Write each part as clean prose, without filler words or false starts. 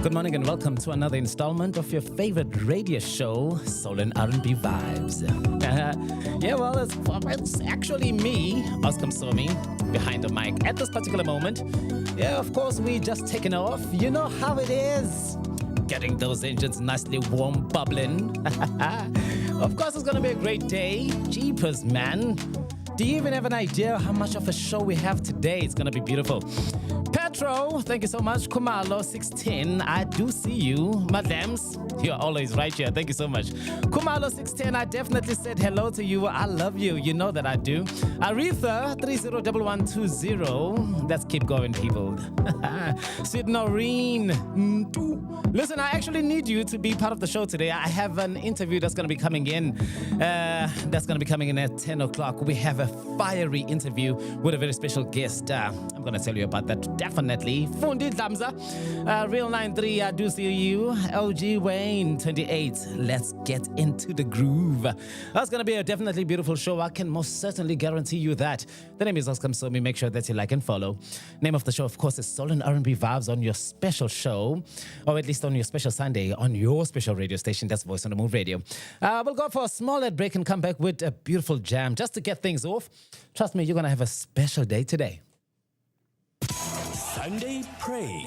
Good morning and welcome to another installment of your favorite radio show, Soul and R&B Vibes. Yeah, well, it's actually me, Oscar Somi, behind the mic at this particular moment. Yeah, of course, we just taken off. You know how it is. Getting those engines nicely warm, bubbling. Of course, it's going to be a great day. Jeepers, man. Do you even have an idea how much of a show we have today? It's going to be beautiful. Petro, thank you so much. Kumalo 610, I do see you. Madams, you're always right here. Thank you so much. Kumalo 610, I definitely said hello to you. I love you. You know that I do. Aretha 301120. Let's keep going, people. Sweet Noreen. Listen, I actually need you to be part of the show today. I have an interview that's going to be coming in. That's going to be coming in at 10 o'clock. We have a fiery interview with a very special guest. I'm going to tell you about that definitely. Fundi Damza, Real 93, I do see you. LG Wayne 28. Let's get into the groove. That's going to be a definitely beautiful show. I can most certainly guarantee you that. The name is Oscar Somi. Make sure that you like and follow. Name of the show, of course, is Soul and R&B Vibes on your special show, or at least on your special Sunday on your special radio station. That's Voice on the Move Radio. We'll go for a small ad break and come back with a beautiful jam just to get things off. Trust me, you're going to have a special day today. Sunday Praise.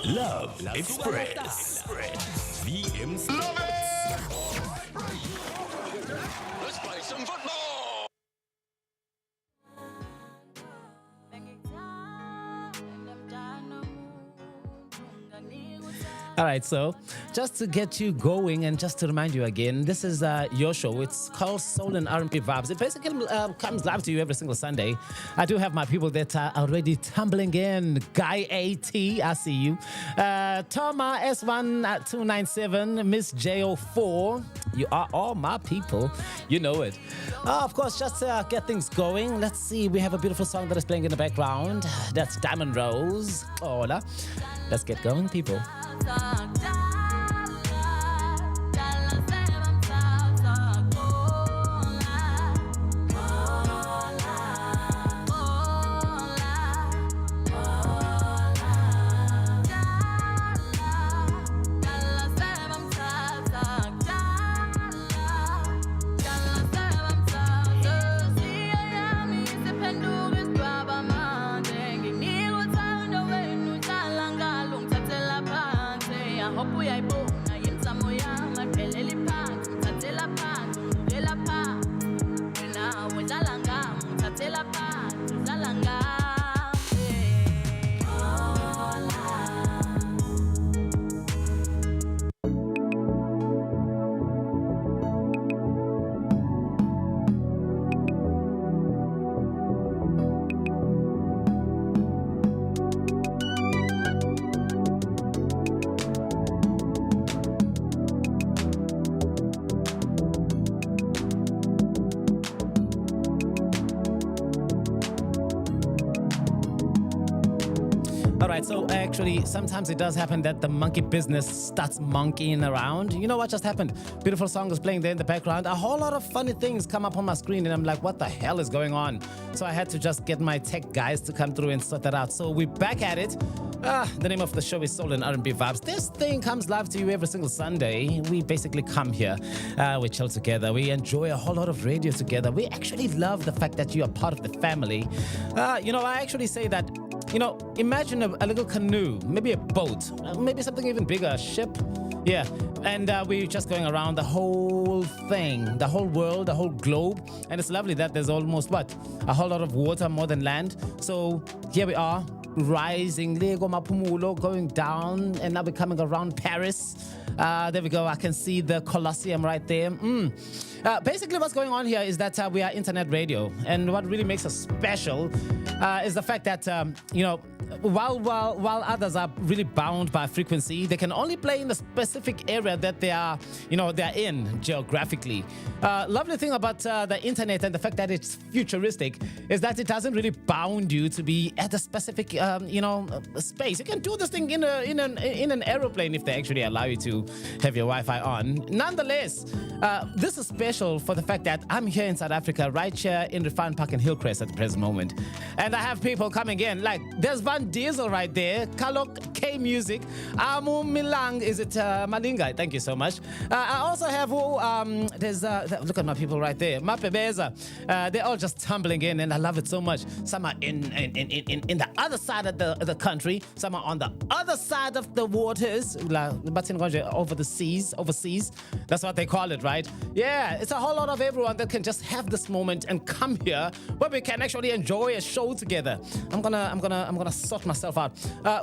Love Express. VM's Love it! Let's play some football! All right, so just to get you going and just to remind you again, this is your show. It's called Soul and R&B Vibes. It basically comes live to you every single Sunday. I do have my people that are already tumbling in. Guy AT, I see you. Toma S1297, Miss J04. You are all my people. You know it. Of course, just to get things going, let's see. We have a beautiful song that is playing in the background. That's Diamond Rose. Hola. Let's get going, people. So actually, sometimes it does happen that the monkey business starts monkeying around. You know what just happened? Beautiful song is playing there in the background. A whole lot of funny things come up on my screen and I'm like, what the hell is going on? So I had to just get my tech guys to come through and sort that out. So we're back at it. The name of the show is Soul and R&B Vibes. This thing comes live to you every single Sunday. We basically come here, we chill together, we enjoy a whole lot of radio together. We actually love the fact that you are part of the family. I actually say that, imagine a little canoe, maybe a boat, maybe something even bigger, a ship. Yeah, and we're just going around the whole thing, the whole world, the whole globe. And it's lovely that there's almost, a whole lot of water more than land. So here we are, rising, going down, and now we're coming around Paris. There we go. I can see the Colosseum right there. Basically, what's going on here is that we are internet radio. And what really makes us special is the fact that, while others are really bound by frequency, they can only play in the specific area that they're in geographically. Lovely thing about the internet and the fact that it's futuristic is that it doesn't really bound you to be at a specific space. You can do this thing in an aeroplane if they actually allow you to have your Wi-Fi on. Nonetheless, this is special for the fact that I'm here in South Africa, right here in Refine Park and Hillcrest at the present moment, and I have people coming in. Like there's Van Diesel right there, Kalok K Music, Amu Milang, is it Malinga? Thank you so much. I also have there's look at my people right there, Mapebeza. They're all just tumbling in, and I love it so much. Some are in the other side of the country, some are on the other side of the waters, over the seas, overseas. That's what they call it, right? Yeah, it's a whole lot of everyone that can just have this moment and come here where we can actually enjoy a show together. I'm gonna sort myself out.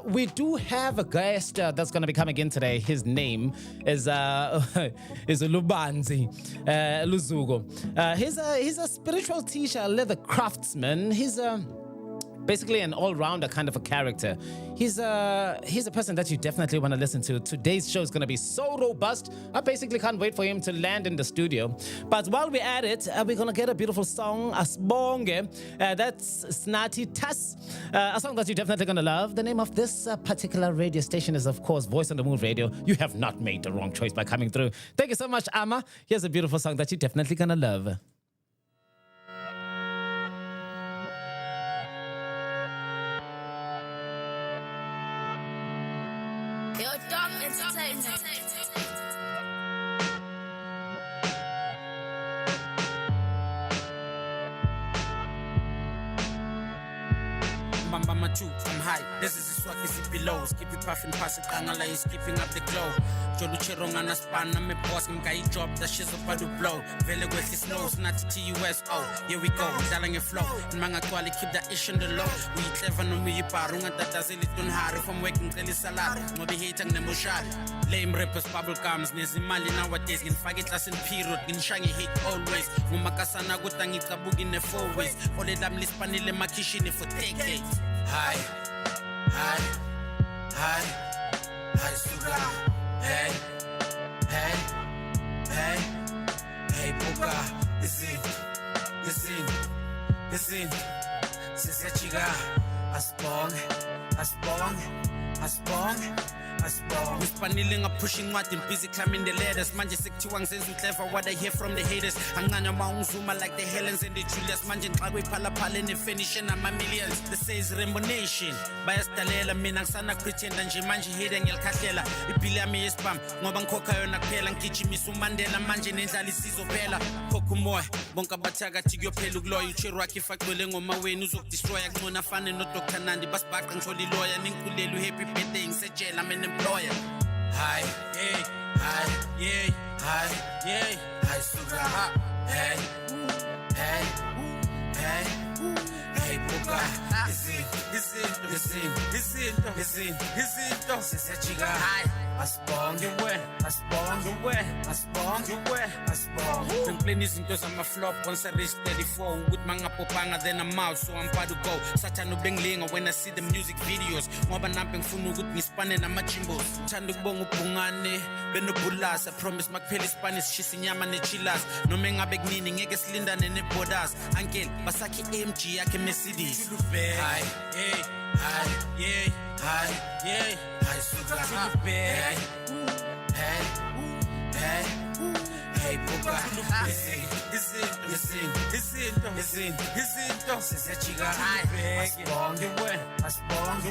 We do have a guest that's gonna be coming in today. His name is Lubanzi Luzugo. He's a spiritual teacher, a leather craftsman. He's basically an all-rounder kind of a character. He's a person that you definitely want to listen to. Today's show is going to be so robust. I basically can't wait for him to land in the studio. But while we're at it, we're going to get a beautiful song, Asbonge. That's Snati Tas, a song that you're definitely going to love. The name of this particular radio station is, of course, Voice on the Move Radio. You have not made the wrong choice by coming through. Thank you so much, Amma. Here's a beautiful song that you're definitely going to love. Mama too, I'm high. This is the swag, is it below. Skip it puffing past it, Angala is keeping up the glow. Jolu Cherong and a span, I'm a boss, I'm guy job, that shit's about to blow. Vele with his nose, not TUS. Oh, here we go, dalang a flow. And manga quality, keep that ish on the low. We clever no me parunga that does it don't hurry from waking till it's salad. No be hating the mushad. Lame rappers, bubble gums, Nezimali nowadays, in faggot lesson period, in shangy hate always. Mumakasana gutangi kabugi in the 4 ways. Ole dam lispanile makishini for decades. Hi, sugar. Hey, Puka. Listen. Sise chiga. Asbong. Mispanile nga pushing Martin, busy climbing the ladders. Manje sektiwang senzu clever what I hear from the haters. Anganya maungzuma like the Helens and the Julius. Manje nqawe phala phala ne finishing ama millions. This says Rainbow Nation. Bayastalela mina ngisana pretenda nje manje hide ngiyalikhahlela. Ibhili yami yespam ngoba ngikhokha yona kuphela ngigijimisa uMandela manje nendlala isizophela. Khokha umoya bonke abathakathi kuyophela ukuloya uChero wakhe ifaqwele ngoma wenu uzokudestroya kungona fane no Dr Nandi basibhaqa ngithola iloya ninkulelo happy birthday ngisejela mina employer. Hi, sugar. Hey, Puka. Listen. Sise chiga. Asbong. Simply izinto zama flop once I reach 34. With manga popanga then I'm out, so I'm about to go. Such an ubenglinga when I see the music videos. Ngoba nampe ngifuna ukuthi ngispane namachimbo. Thanda ukubonga ubhungane benobullas. I promise makuphela Spanish shisa inyama nechilas. Noma ngabe kunini ngeke silindane neborders. Uncle basakhi AMG yakhe Mercedes. Hi, sugar. Hey, Puka. Listen. Sise chiga. Asbong. Hi, sugar. Hey,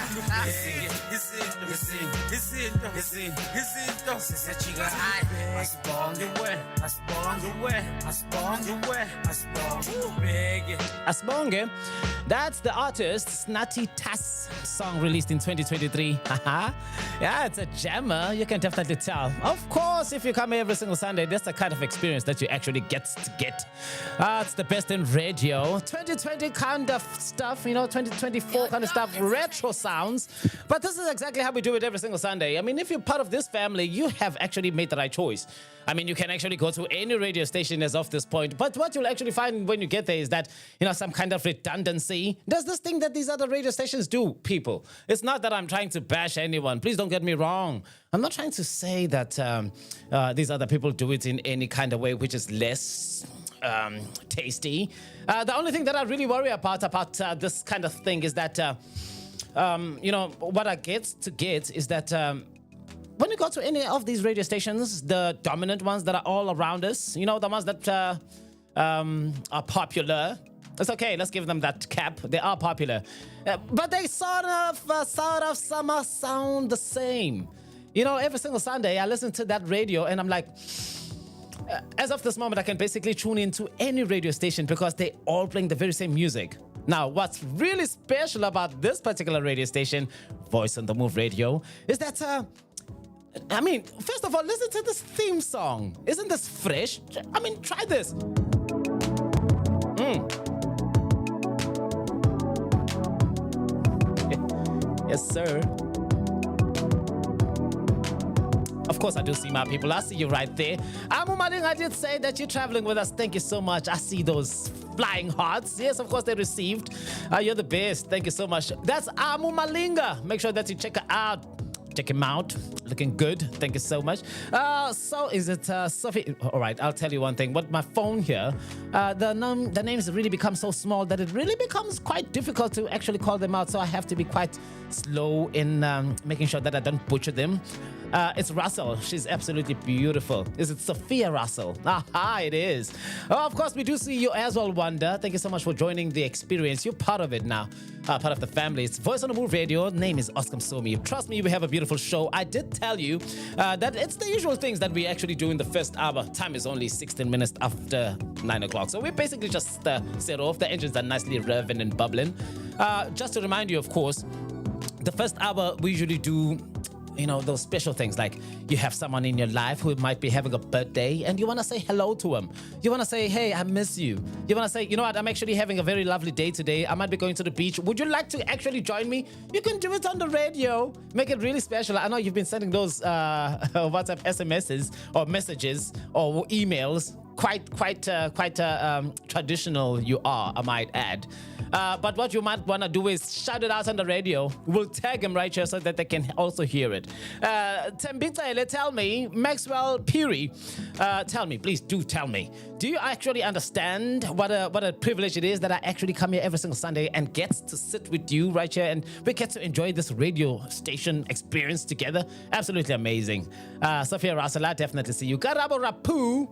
Puka. Listen. Sise chiga. Asbonge, that's the artist Snati Tas song released in 2023. Yeah, it's a jammer, you can definitely tell. Of course, if you come every single Sunday, that's the kind of experience that you actually get to get. It's the best in radio. 2020 kind of stuff, 2024 kind of stuff, retro sounds. But this is exactly how we do do it every single Sunday. I mean, if you're part of this family, you have actually made the right choice. I mean, you can actually go to any radio station as of this point. But what you'll actually find when you get there is that, some kind of redundancy. There's this thing that these other radio stations do, people. It's not that I'm trying to bash anyone. Please don't get me wrong. I'm not trying to say that these other people do it in any kind of way which is less tasty. The only thing that I really worry about this kind of thing is that, what I get is that when you go to any of these radio stations, the dominant ones that are all around us, the ones that are popular, it's okay, let's give them that cap. They are popular. But they sort of sound the same. Every single Sunday I listen to that radio and I'm like, as of this moment, I can basically tune into any radio station because they're all playing the very same music. Now, what's really special about this particular radio station, Voice on the Move Radio, is that, first of all, listen to this theme song. Isn't this fresh? I mean, try this. Yes, sir. Of course, I do see my people. I see you right there. Amumaling, I did say that you're traveling with us. Thank you so much. I see those flying hearts. Yes, of course, they received. You're the best. Thank you so much. That's Amumalinga. Make sure that you check her out. Check him out. Looking good. Thank you so much. So is it Sophie? All right, I'll tell you one thing. With my phone here, the names really become so small that it really becomes quite difficult to actually call them out. So I have to be quite slow in making sure that I don't butcher them. It's Russell. She's absolutely beautiful. Is it Sophia Russell? Aha, it is. Oh, of course, we do see you as well, Wanda. Thank you so much for joining the experience. You're part of it now, part of the family. It's Voice on the Move Radio. Name is Oscar Msomi. Trust me, we have a beautiful show. I did tell you that it's the usual things that we actually do in the first hour. Time is only 16 minutes after 9 o'clock. So we basically just set off. The engines are nicely revving and bubbling. Just to remind you, of course, the first hour we usually do those special things, like you have someone in your life who might be having a birthday and you want to say hello to him. You want to say, hey, I miss you. You want to say, you know what, I'm actually having a very lovely day today. I might be going to the beach. Would you like to actually join me? You can do it on the radio. Make it really special. I know you've been sending those WhatsApp SMSs or messages or emails. Quite traditional you are, I might add. But what you might want to do is shout it out on the radio. We'll tag him right here so that they can also hear it. Tembitele, tell me, Maxwell Peary, tell me, please do tell me. Do you actually understand what a privilege it is that I actually come here every single Sunday and get to sit with you right here and we get to enjoy this radio station experience together? Absolutely amazing. Sophia Russell, I definitely see you. Karabo Rapu,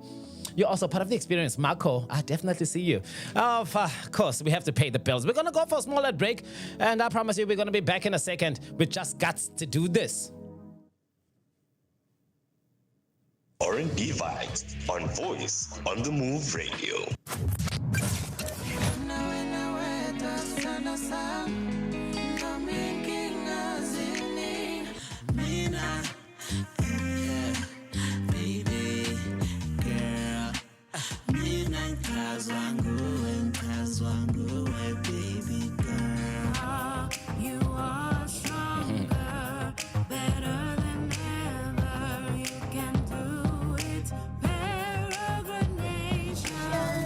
you're also part of the experience. Marco, I definitely see you. Of course, we have to pay the bills. We're going to go for a small break, and I promise you we're going to be back in a second. We just got to do this. BVibes on Voice on the Move Radio. Baby girl, you are stronger, better than ever. You can do it, peregrination.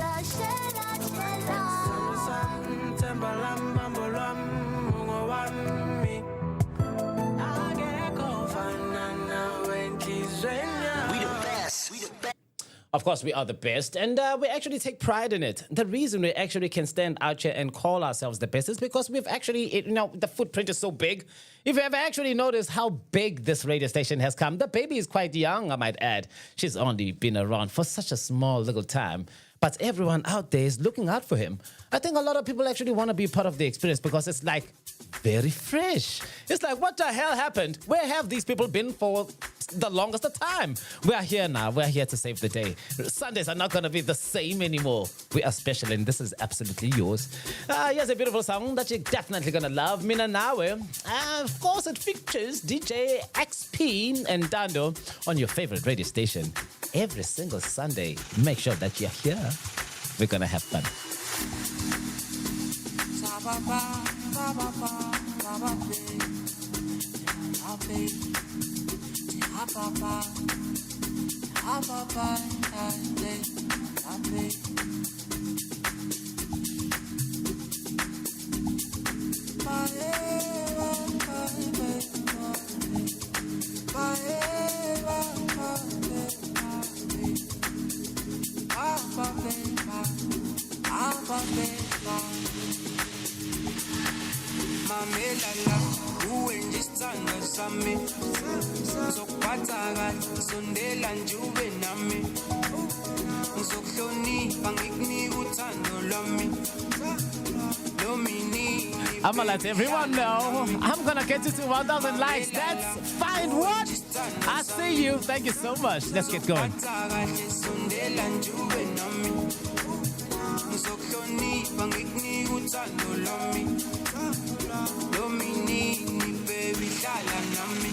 Of course, we are the best, and we actually take pride in it. The reason we actually can stand out here and call ourselves the best is because we've actually, the footprint is so big. If you ever actually noticed how big this radio station has come, the baby is quite young, I might add. She's only been around for such a small little time. But everyone out there is looking out for him. I think a lot of people actually want to be part of the experience because it's like very fresh. It's like, what the hell happened? Where have these people been for the longest of time? We are here now. We're here to save the day. Sundays are not going to be the same anymore. We are special and this is absolutely yours. Here's a beautiful song that you're definitely going to love. Mina Nawe. Of course, it features DJ XP and Dando on your favorite radio station. Every single Sunday, make sure that you're here. We're going to have fun. Mamelala, uwenjisithando sami ngizokuphatha kahle sondela nje ube nami ngizokuhlonipha ngikunika uthando lwami nomini. I'ma let everyone know I'm gonna get you to 1,000 likes. That's fine. What? I see you. Thank you so much. Let's get going. Sondela nje ube nami ngizokuhlonipha ngikunika uthando lwami Dominini, baby, hlala nami.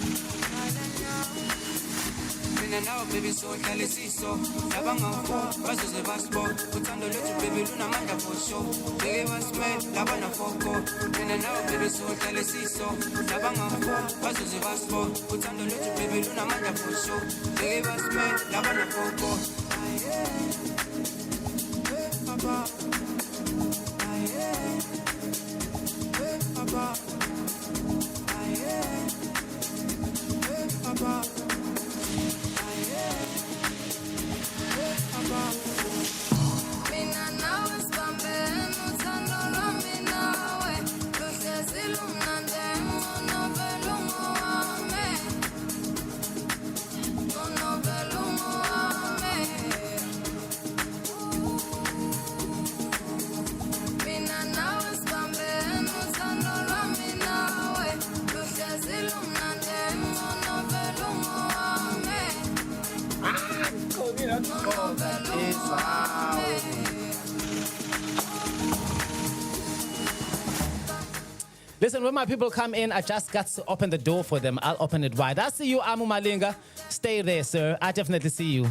Mina nawe baby sohlale siso labangafo bazoze basibo uthando lwethu baby lunamandla for sure beke basime labana foko mina nawe baby sohlale siso labangafo bazoze basibo uthando lwethu baby lunamandla for sure beke basime labana foko Papa Papa Papa Mina nawe sibambene uthando lwami nawe luhlezi lumnandi unovela ungowami unovela ungowami Mina nawe sibambene uthando lwami nawe luhlezi lumnandi unovela ungowami Listen, when my people come in, I just got to open the door for them. I'll open it wide. I see you, Amu Malinga. Stay there, sir. I definitely see you.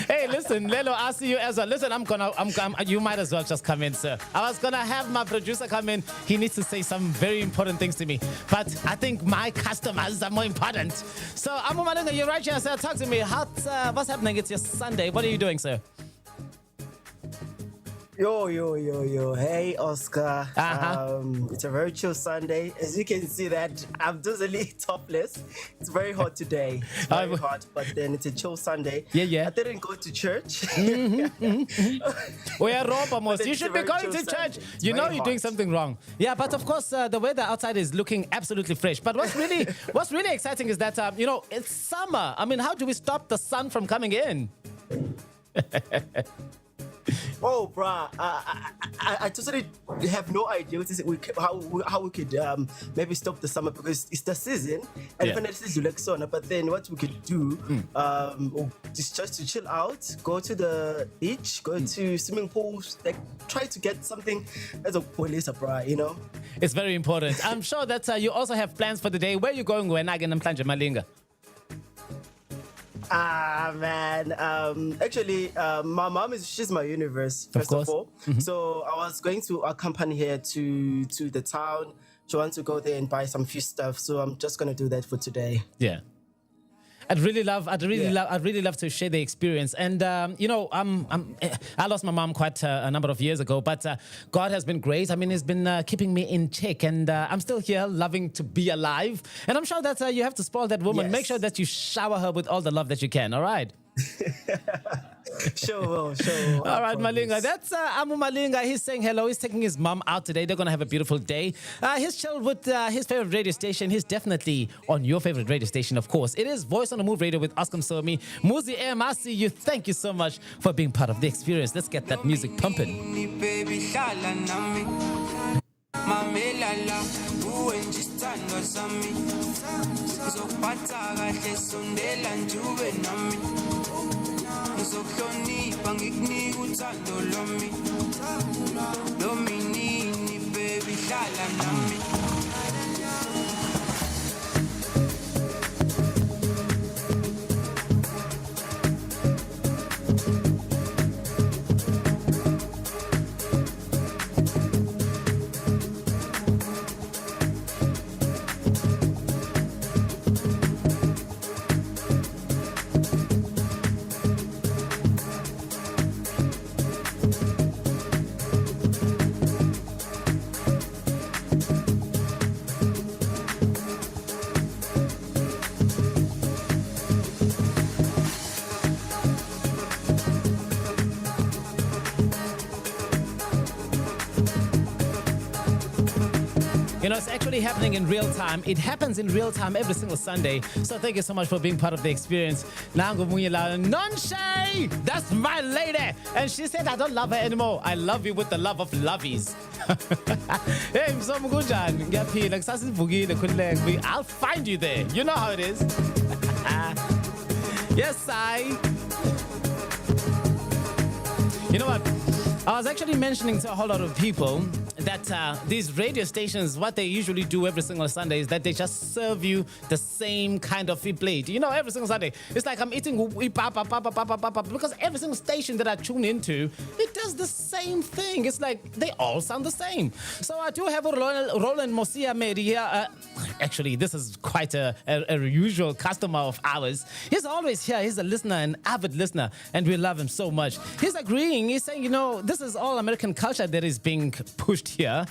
Hey, listen, Lelo, I see you as well. Listen, you might as well just come in, sir. I was gonna have my producer come in. He needs to say some very important things to me. But I think my customers are more important. So, Amu Malinga, you're right here, sir. Talk to me. What's happening? It's your Sunday. What are you doing, sir? Yo. Hey, Oscar. Uh-huh. It's a very chill Sunday. As you can see that I'm totally topless. It's very hot today. It's very hot, but then it's a chill Sunday. Yeah. I didn't go to church. We are Robamos. You should be going to church. Sunday. You know very you're doing hot. something wrong. Yeah, but of course, the weather outside is looking absolutely fresh. But what's really exciting is that, it's summer. I mean, how do we stop the sun from coming in? Oh, bruh, I totally have no idea how we could maybe stop the summer because it's the season and Yeah. even it's like summer. But then what we could do is just to chill out, go to the beach, go to swimming pools, like try to get something as a police, bruh, you know. It's very important. I'm sure that you also have plans for the day. Where are you going when I get Mplanje Malinga? Man. Actually, my mom she's my universe, first of all. So I was going to accompany her to the town. She wants to go there and buy some few stuff. So I'm just gonna do that for today. Yeah. I'd really love to share the experience. And, I lost my mom quite a number of years ago, but God has been great. I mean, he's been keeping me in check, and I'm still here loving to be alive. And I'm sure that you have to spoil that woman. Yes. Make sure that you shower her with all the love that you can, all right? Sure. All right, Malinga. That's Amu Malinga. He's saying hello. He's taking his mom out today. They're going to have a beautiful day. He's chilled with his favorite radio station. He's definitely on your favorite radio station, of course. It is Voice on the Move Radio with Oscar Somi. Muzi M, I see you. Thank you so much for being part of the experience. Let's get that music pumping. Baby, hlala nami. Mamelala, uwenjisithando sami ngizokuphatha kahle sondela nje ube nami ngizokuhlonipha ngikunika uthando lwami Dominini, baby, hlala nami You know, it's actually happening in real time. It happens in real time every single Sunday. So thank you so much for being part of the experience. Non-Shay! That's my lady! And she said, I don't love her anymore. I love you with the love of lovies. Hey, I'll find you there. You know how it is. Yes, You know what? I was actually mentioning to a whole lot of people that these radio stations, what they usually do every single Sunday is that they just serve you the same kind of plate. You know, every single Sunday. It's like I'm eating because every single station that I tune into, it does the same thing. It's like they all sound the same. So I do have a Roland Mosia Mary here. Actually, this is quite a usual customer of ours. He's always here. He's a listener, an avid listener, and we love him so much. He's agreeing. He's saying, you know, this is all American culture that is being pushed here.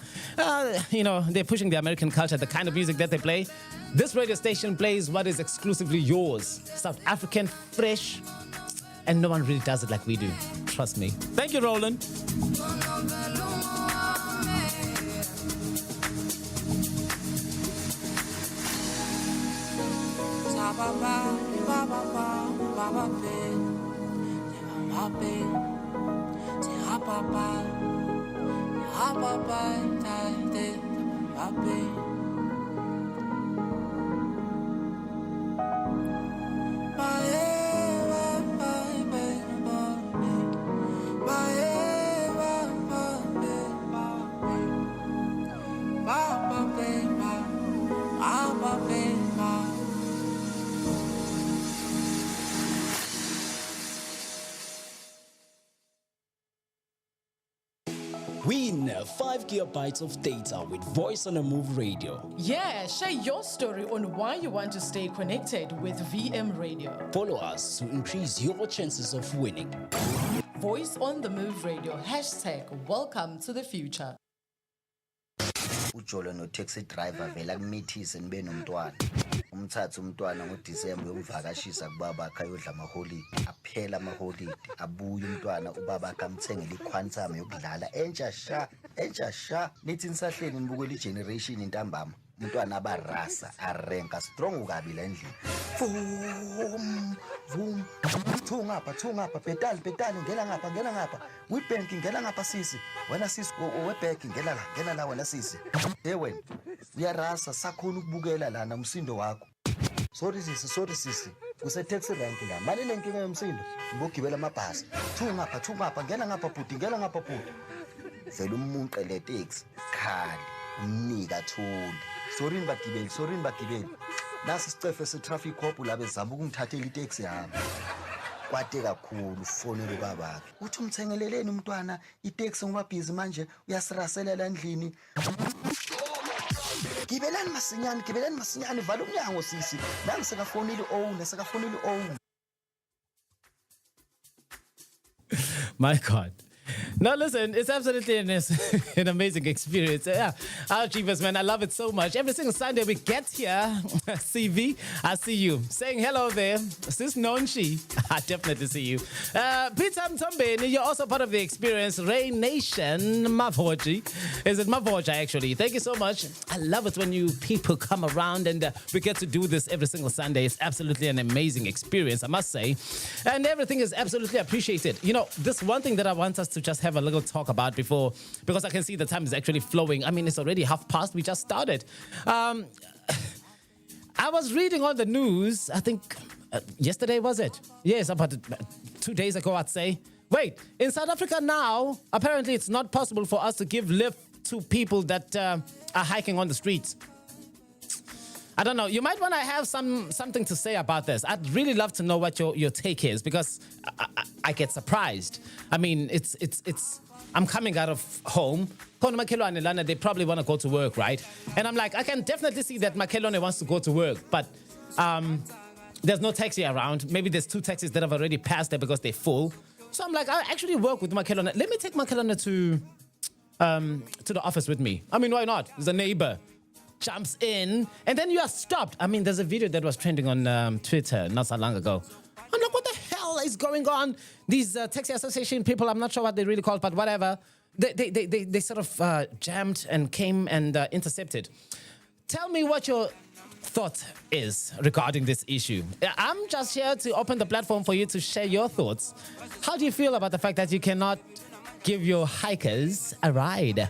You know, they're pushing the American culture, the kind of music that they play. This radio station plays what is exclusively yours. South African, fresh, and no one really does it like we do. Trust me. Thank you, Roland. Win 5 gigabytes of data with Voice on the Move Radio. Yeah, share your story on why you want to stay connected with VM Radio. Follow us to increase your chances of winning. Voice on the Move Radio. #Welcome to the future. Ujolo no taxi driver vela kumithise nibe nomntwana umthatha umntwana ngoDisemba yomvakashisa kubaba akhe ayodla amaholiday aphela amaholiday abuye umntwana ubaba akhe amthengele iquantum yokudlala entsha sha nithi nisahleni nibukela igeneration intambama umntwana abarasa arenka strong ukabi la endlini vum thungapha pedal ngela ngapha wibank ngela ngapha sisi wena sisi webank ngela la wena sisi wena uyarasa sakhona ukubukela lana umsindo wakho sorry sisi kuse taxi rank la mali lenkinga yomsindo ngibogibela amabhasi thungapha ngela ngapha bhuti vele umuntu le taxi khali umnika thuli sorry bagibeli nasi sicefe se-traffic cop la bezama ukungithathela itaxi yami kwate kakhulu ufonele babakhe uthi umthengeleleni umntwana itaxi ngoba busy manje uyasiraselela endlini gibelani masinyane vala umnyango sisi nami sekafonile owner My God. No, listen, it's absolutely an amazing experience. Yeah, our Achievers, man, I love it so much. Every single Sunday we get here, CV, I see you. Saying hello there. Sis Nonshi, I definitely see you. Peter Mtombeni, you're also part of the experience. Ray Nation, Mavoji. Is it Mavoja, actually? Thank you so much. I love it when you people come around and we get to do this every single Sunday. It's absolutely an amazing experience, I must say. And everything is absolutely appreciated. You know, this one thing that I want us to just have a little talk about before, because I can see the time is actually flowing. I mean, it's already past. We just started. I was reading on the news, I think yesterday, was it? Yes, about 2 days ago, I'd say. Wait, in South Africa now, apparently it's not possible for us to give lift to people that are hiking on the streets. I don't know. You might want to have something to say about this. I'd really love to know what your take is, because I get surprised. I mean, it's. I'm coming out of home. They probably want to go to work, right? And I'm like, I can definitely see that Makelone wants to go to work, but there's no taxi around. Maybe there's 2 taxis that have already passed there because they're full. So I'm like, I actually work with Makelone. Let me take Makelone to the office with me. I mean, why not? He's a neighbor. Jumps in, and then you are stopped. I mean, there's a video that was trending on Twitter not so long ago. I'm like, what the hell is going on? These taxi association people, I'm not sure what they really called, but whatever. they sort of jammed and came and intercepted. Tell me what your thought is regarding this issue. I'm just here to open the platform for you to share your thoughts. How do you feel about the fact that you cannot give your hikers a ride?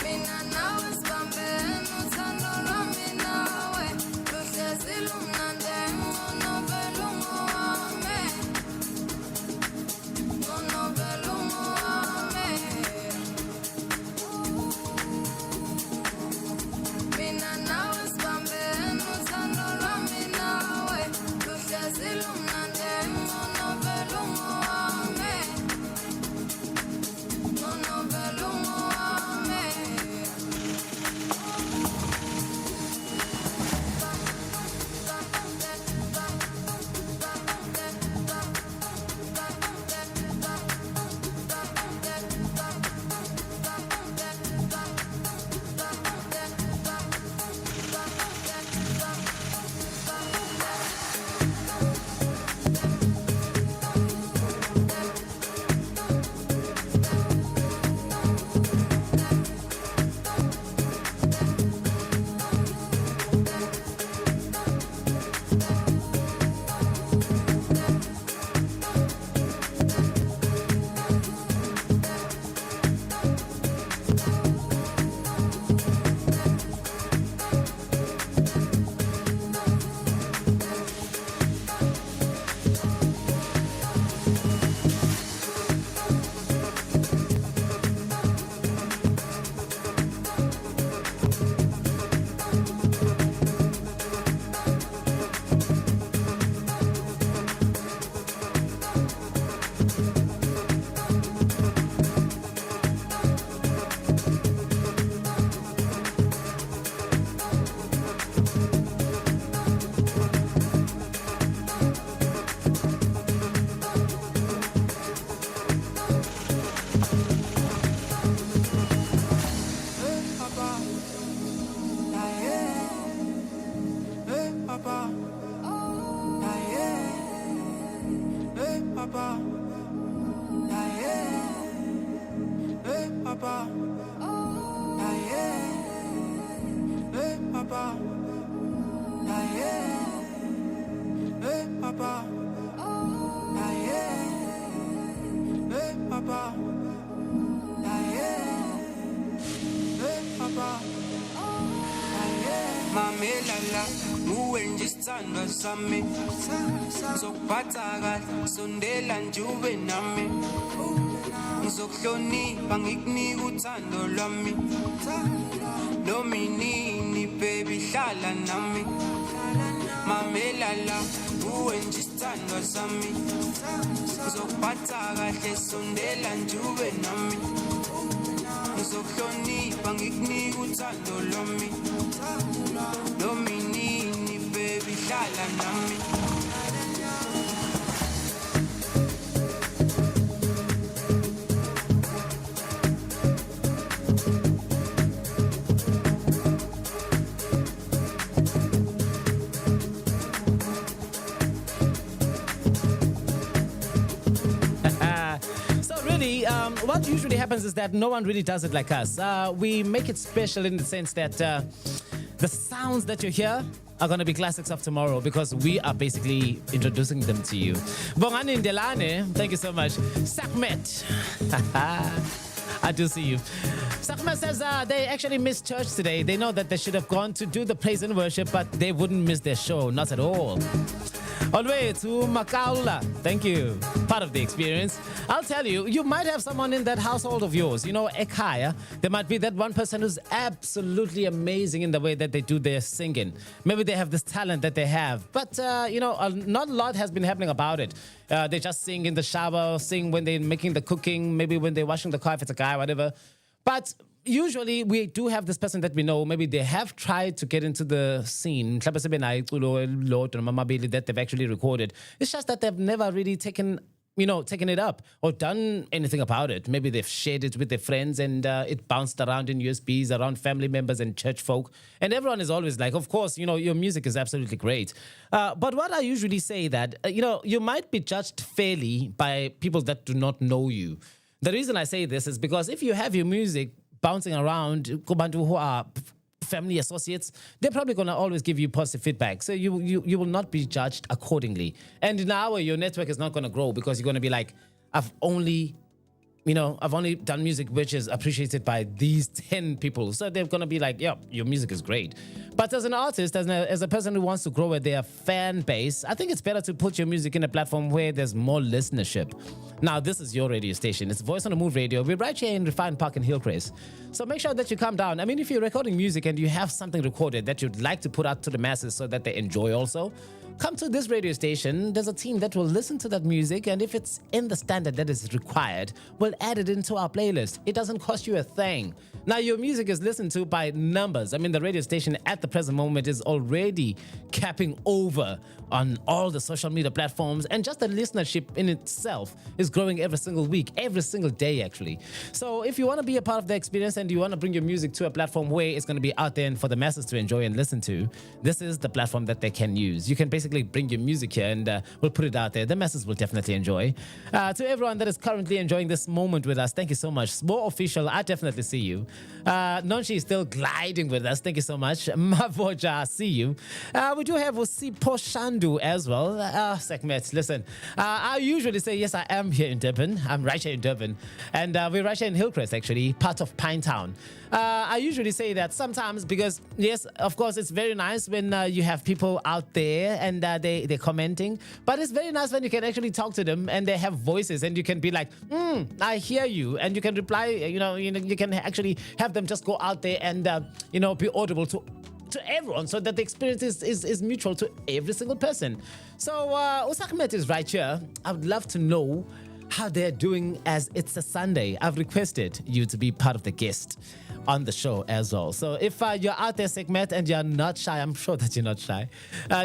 Mina nawe sibambene uthando lwami nawe luhlezi lumnandi ngonobela ungowami ngonobela ungowami Mina nawe sibambene uthando lwami nawe luhlezi lumnandi ngonobela ungowami ngonobela ungowami Mamelala, nguwe nje isithandwa sami ngizokuphatha kahle sondela nje ube nami ngizokuhlonipha ngikunika uthando lwami noma inini baby hlala nami mamelala nguwe nje isithandwa sami ngizokuphatha kahle sondela nje ube nami ngizokuhlonipha ngikunika uthando lwami noma inini baby hlala nami What usually happens is that no one really does it like us. We make it special in the sense that the sounds that you hear are going to be classics of tomorrow because we are basically introducing them to you. Bongani Ndelane, thank you so much. Sakmet. I do see you. Sakmet says they actually missed church today. They know that they should have gone to do the praise and worship, but they wouldn't miss their show, not at all. All the way to Makaula. Thank you. Part of the experience. I'll tell you, you might have someone in that household of yours. You know, Ekaya, there might be that one person who's absolutely amazing in the way that they do their singing. Maybe they have this talent that they have. But, not a lot has been happening about it. They just sing in the shower, sing when they're making the cooking, maybe when they're washing the car if it's a guy, whatever. But usually we do have this person that we know, maybe they have tried to get into the scene, that they've actually recorded. It's just that they've never really taken it up or done anything about it. Maybe they've shared it with their friends and it bounced around in USBs, around family members and church folk. And everyone is always like, of course, your music is absolutely great. But what I usually say that, you might be judged fairly by people that do not know you. The reason I say this is because if you have your music bouncing around, Kubantu who are family associates, they're probably going to always give you positive feedback. So you will not be judged accordingly. And now your network is not going to grow because you're going to be like, I've only done music which is appreciated by these 10 people. So they're going to be like, yeah, your music is great. But as an artist, as a person who wants to grow with their fan base, I think it's better to put your music in a platform where there's more listenership. Now, this is your radio station. It's Voice on the Move Radio. We're right here in Refined Park in Hillcrest. So make sure that you come down. I mean, if you're recording music and you have something recorded that you'd like to put out to the masses so that they enjoy also, come to this radio station. There's a team that will listen to that music, and if it's in the standard that is required, we'll add it into our playlist. It doesn't cost you a thing. Now, your music is listened to by numbers. I mean, the radio station at the present moment is already capping over on all the social media platforms, and just the listenership in itself is growing every single week, every single day, actually. So if you want to be a part of the experience and you want to bring your music to a platform where it's going to be out there and for the masses to enjoy and listen to, this is the platform that they can use. You can basically bring your music here and we'll put it out there. The masses will definitely enjoy. To everyone that is currently enjoying this moment with us, thank you so much. More official, I definitely see you. Nonchi is still gliding with us. Thank you so much. Mavoja, see you. We do have Usipo Shandu as well. Sekmet, listen. I usually say, yes, I am here in Durban. I'm right here in Durban. And we're right here in Hillcrest, actually, part of Pinetown. I usually say that sometimes because, yes, of course, it's very nice when you have people out there and they're commenting. But it's very nice when you can actually talk to them and they have voices and you can be like, I hear you. And you can reply, you can actually have them just go out there and, be audible to everyone so that the experience is mutual to every single person. So Osakmet is right here. I would love to know how they're doing as it's a Sunday. I've requested you to be part of the guest on the show as well. So if you're out there, Segmet, and you're not shy, I'm sure that you're not shy,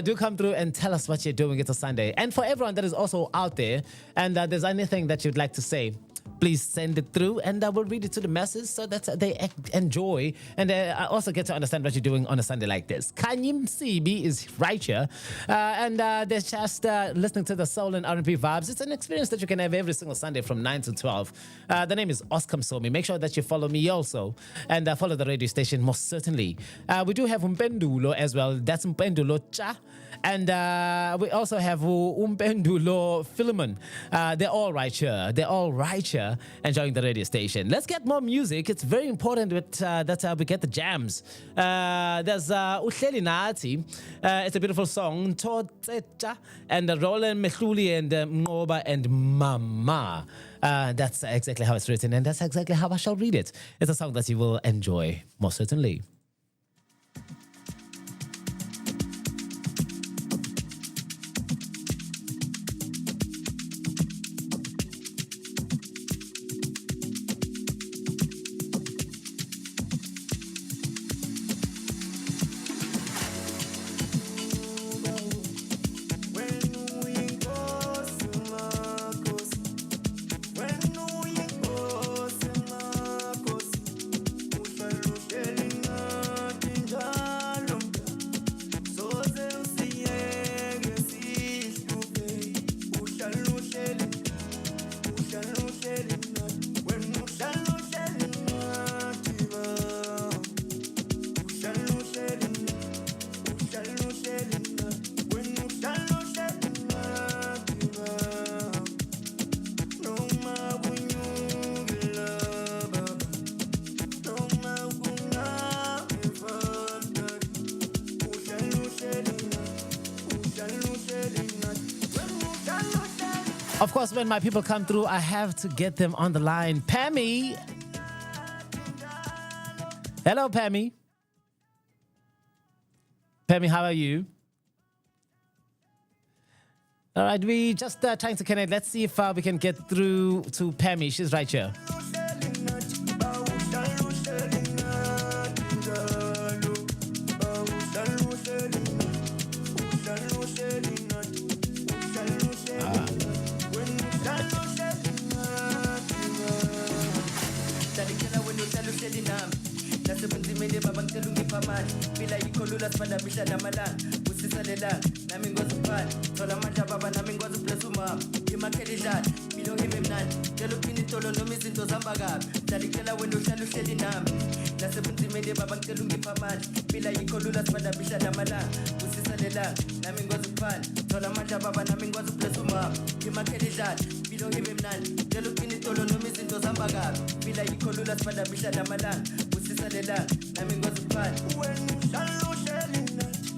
do come through and tell us what you're doing. It's a Sunday. And for everyone that is also out there and there's anything that you'd like to say, please send it through and I will read it to the masses so that they enjoy and I also get to understand what you're doing on a Sunday like this. Kanyim CB is right here and they're just listening to the soul and R&B vibes. It's an experience that you can have every single Sunday from 9 to 12. The name is Oscar Somi. Make sure that you follow me also and follow the radio station most certainly. We do have Umpendulo as well. That's Umpendulo Cha. And we also have Umpendulo Philemon. They're all right here. They're all right here enjoying the radio station. Let's get more music. It's very important that we get the jams. There's Uhleli Nathi. It's a beautiful song. Toteta and Roland Mehluli and Ngoba and Mama. That's exactly how it's written and that's exactly how I shall read it. It's a song that you will enjoy, most certainly. Of course, when my people come through, I have to get them on the line. Pammy. Hello, Pammy. Pammy, how are you? All right, we just trying to connect. Let's see if we can get through to Pammy. She's right here. uhleli nami nasebunzimeni baba ngicela ungipha amandla phila yikho lula sibanda mihla namalanga busisa lelanga nami ngikwazi ukuphana thola amandla baba nami ngikwazi ukubless umama imakheli dlala philo ngibe mnandi ngicela uphina itolo noma izinto zihamba kabi dlala icela wena uhlala uhleli nami nasebunzimeni baba ngicela ungipha amandla phila yikho lula sibanda mihla namalanga busisa lelanga nami ngikwazi ukuphana thola amandla baba nami ngikwazi ukubless umama imakheli dlala philo ngibe mnandi ngicela uphina itolo noma izinto zihamba kabi phila yikho lula sibanda mihla namalanga busisa lelanga nami ngikwazi ukuphana wena uhlala uhleli nathi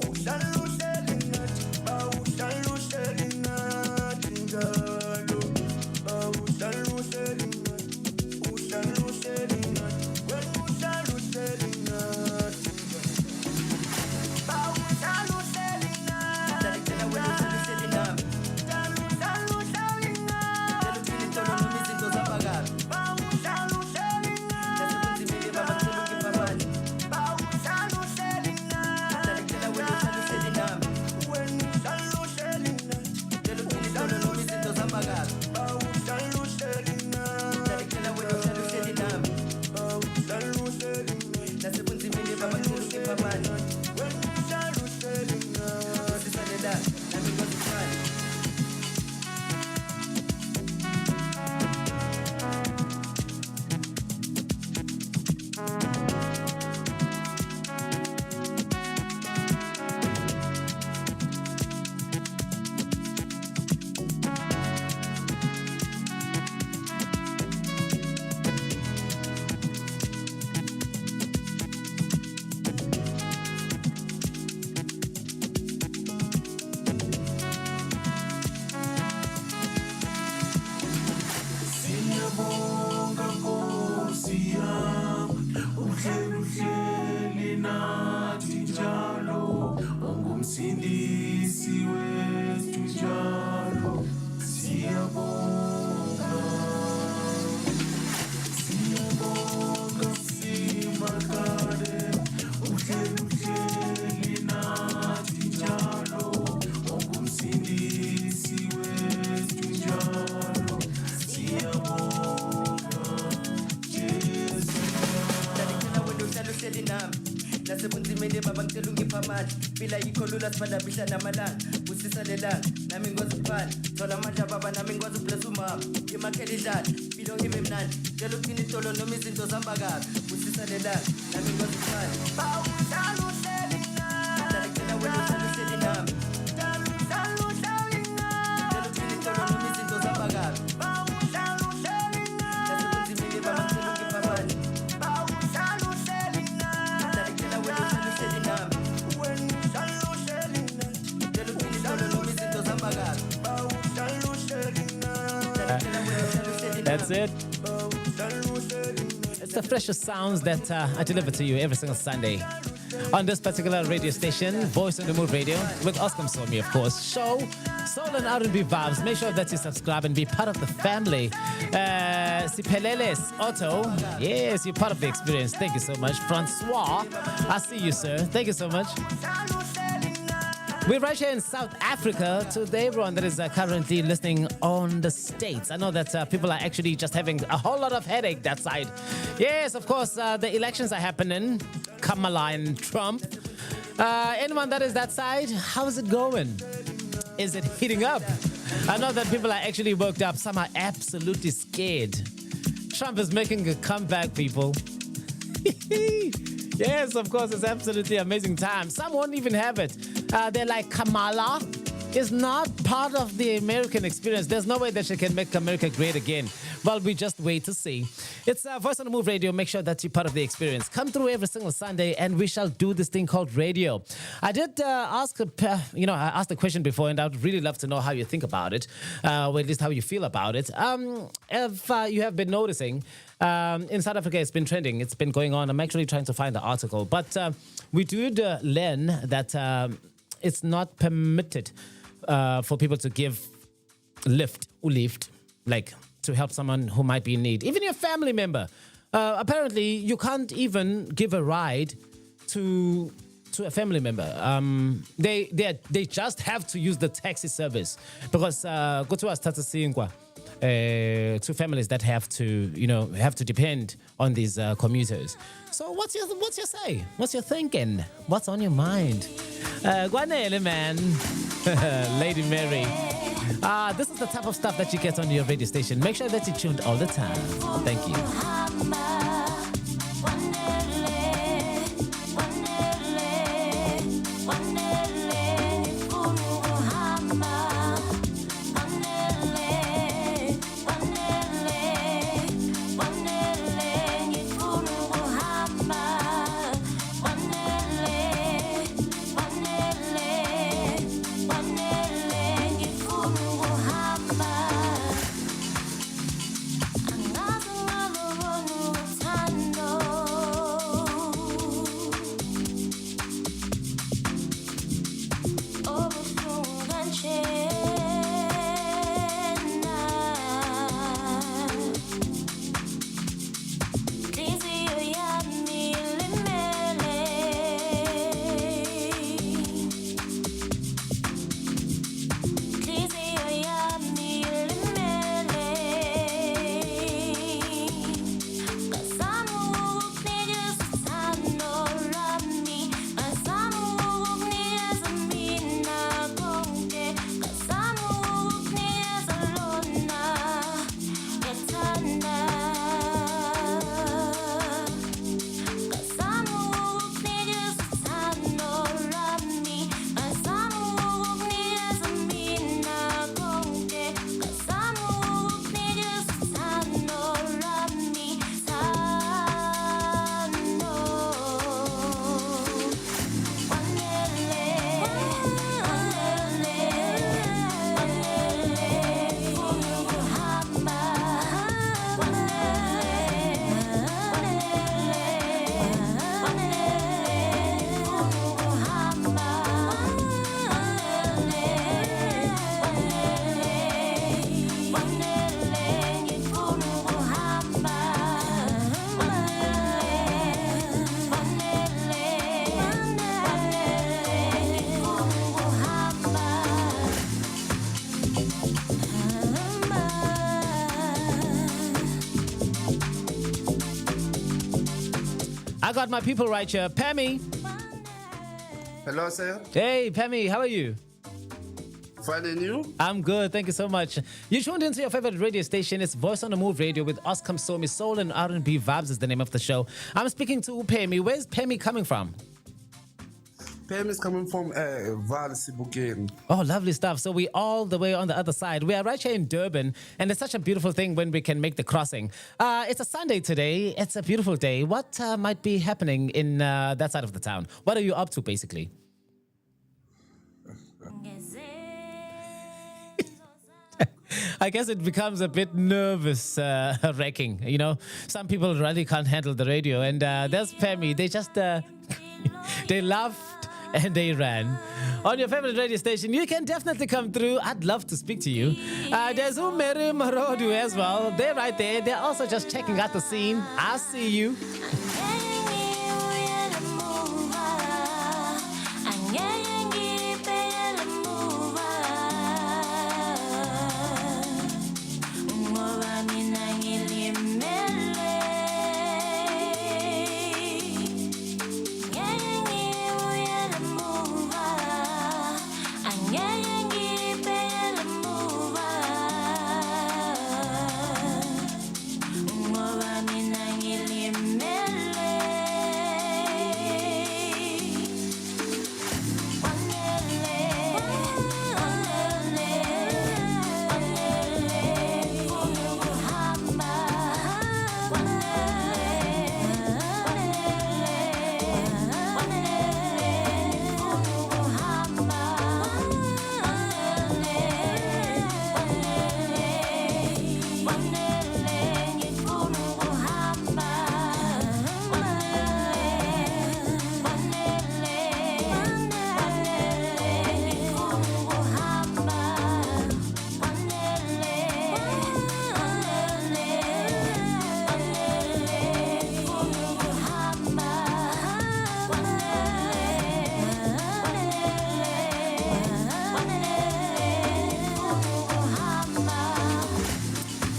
uhlala uhleli nathi uhlala uhleli nathi njalo uhlala uhleli nathi uhlala uhleli nathi wena uhlala uhleli nathi uhlala uhleli nathi dlala icela wena uhlala uhleli nami uhlala uhleli nathi ngicela uphina itolo noma izinto zihamba kabi uhlala uhleli nathi nasebunzimeni baba ngicela ungipha amandla uhlala uhleli nathi dlala icela wena uhlala uhleli nami wena uhlala uhleli nathi ngicela uphina itolo noma izinto zihamba kabi uhlala uhleli nathi dlala icela wena uhlala uhleli nami uhlala uhleli nathi nasebunzimeni baba ngicela ungipha amandla wena uhlala uhleli nathi busisa lelanga nami ngikwazi ukuphana nasebunzimeni baba ngicela ungipha amandla phila yikho lula sibanda mihla namalanga busisa lelanga nami ngikwazi ukuphana thola amandla baba nami ngikwazi ukubless umama imakheli dlala philo ngibe mnandi ngicela uphina itolo noma izinto zihamba kabi busisa lelanga nami ngikwazi ukuphana uhlala uhleli nami dlala icela wena uhlala uhleli nami uhlala uhleli nami ngicela uphina itolo noma izinto zihamba kabi uhlala uhleli nami nasebunzimeni baba ngicela ungipha amandla uhlala uhleli nami dlala icela wena uhlala uhleli nami wena uhlala uhleli nathi ngicela uphina itolo noma izinto zihamba kabi uhlala uhleli nami dlala icela wena uhlala uhleli nami That's it. It's the freshest sounds that I deliver to you every single Sunday on this particular radio station, Voice on the Move Radio, with Oscar Somi, of course. Show Soul and R&B Vibes. Make sure that you subscribe and be part of the family. Sipeleles Otto, yes, you're part of the experience. Thank you so much. Francois, I see you, sir. Thank you so much. We're right here in South Africa. To everyone that is currently listening on the States, I know that people are actually just having a whole lot of headache that side. Yes, of course, the elections are happening. Kamala and Trump. Anyone that is that side, how is it going? Is it heating up? I know that people are actually worked up. Some are absolutely scared. Trump is making a comeback, people. Yes, of course, it's absolutely amazing time. Some won't even have it. They're like, Kamala is not part of the American experience. There's no way that she can make America great again. Well, we just wait to see. It's Voice on the Move Radio. Make sure that you're part of the experience. Come through every single Sunday, and we shall do this thing called radio. I did ask a question before, and I'd really love to know how you think about it, or at least how you feel about it. If you have been noticing, in South Africa, it's been trending. It's been going on. I'm actually trying to find the article. But we did learn that it's not permitted for people to give lift, like to help someone who might be in need. Even your family member. Apparently, you can't even give a ride to a family member. They just have to use the taxi service because go to us Tata Singwa. to families that have to depend on these commuters. So what's your say? What's your thinking? What's on your mind? Kwanele, man. Lady Mary. This is the type of stuff that you get on your radio station. Make sure that you're tuned all the time. Thank you. I got my people right here. Pammy. Hello, sir. Hey, Pammy, how are you? Fine, and you? I'm good. Thank you so much. You tuned into your favorite radio station. It's Voice on the Move Radio with Oscar Somi. Soul and R&B Vibes is the name of the show. I'm speaking to Pammy. Where's Pammy coming from? Pam is coming from Val Sibukeng. Oh, lovely stuff. So we all the way on the other side. We are right here in Durban, and it's such a beautiful thing when we can make the crossing. It's a Sunday today. It's a beautiful day. What might be happening in that side of the town? What are you up to, basically? I guess it becomes a bit nervous wrecking. You know, some people really can't handle the radio, and there's Pammy. They just they laughed and they ran. On your favorite radio station, you can definitely come through. I'd love to speak to you. There's Umeri Marodu as well. They're right there. They're also just checking out the scene. I see you. Ngoba mina ngilimele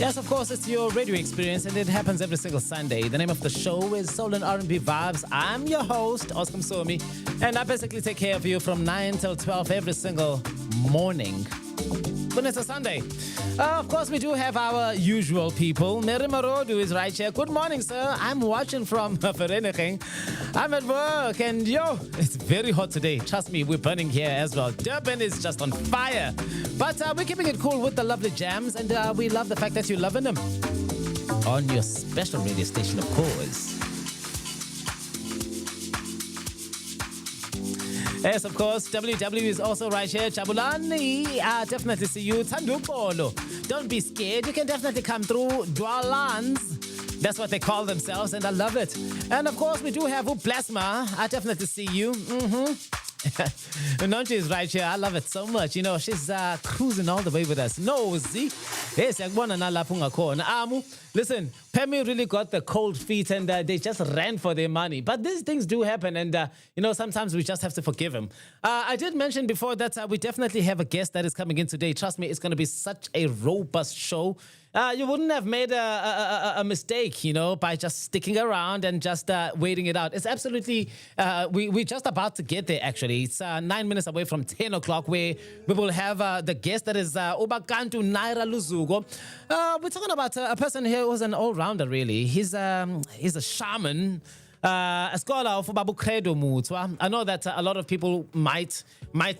Yes, of course, it's your radio experience, and it happens every single Sunday. The name of the show is Soul and R&B Vibes. I'm your host, Oscar Msomi, and I basically take care of you from 9 till 12 every single morning. When it's a Sunday. Of course, we do have our usual people. Mary Marodu is right here. Good morning, sir. I'm watching from Vereniging. I'm at work, and it's very hot today. Trust me, we're burning here as well. Durban is just on fire. But we're keeping it cool with the lovely jams, and we love the fact that you're loving them. On your special radio station, of course. Yes, of course, WW is also right here. Chabulani, I definitely see you. Tandupolo, don't be scared. You can definitely come through. Dwalans, that's what they call themselves, and I love it. And of course, we do have Uplasma. I definitely see you. Nonchi is right here. I love it so much. She's cruising all the way with us. Nosy. Yes, Amu. Listen, Pemi really got the cold feet, and they just ran for their money. But these things do happen, and sometimes we just have to forgive him. I did mention before that we definitely have a guest that is coming in today. Trust me, it's going to be such a robust show. You wouldn't have made a mistake, by just sticking around and just waiting it out. It's absolutely, we're just about to get there, actually. It's 9 minutes away from 10 o'clock, where we will have the guest that is Ubakantu Naira Luzugo. We're talking about a person here who's an all-rounder, really. He's a shaman. A scholar of Babu Credo Mutwa. I know that a lot of people might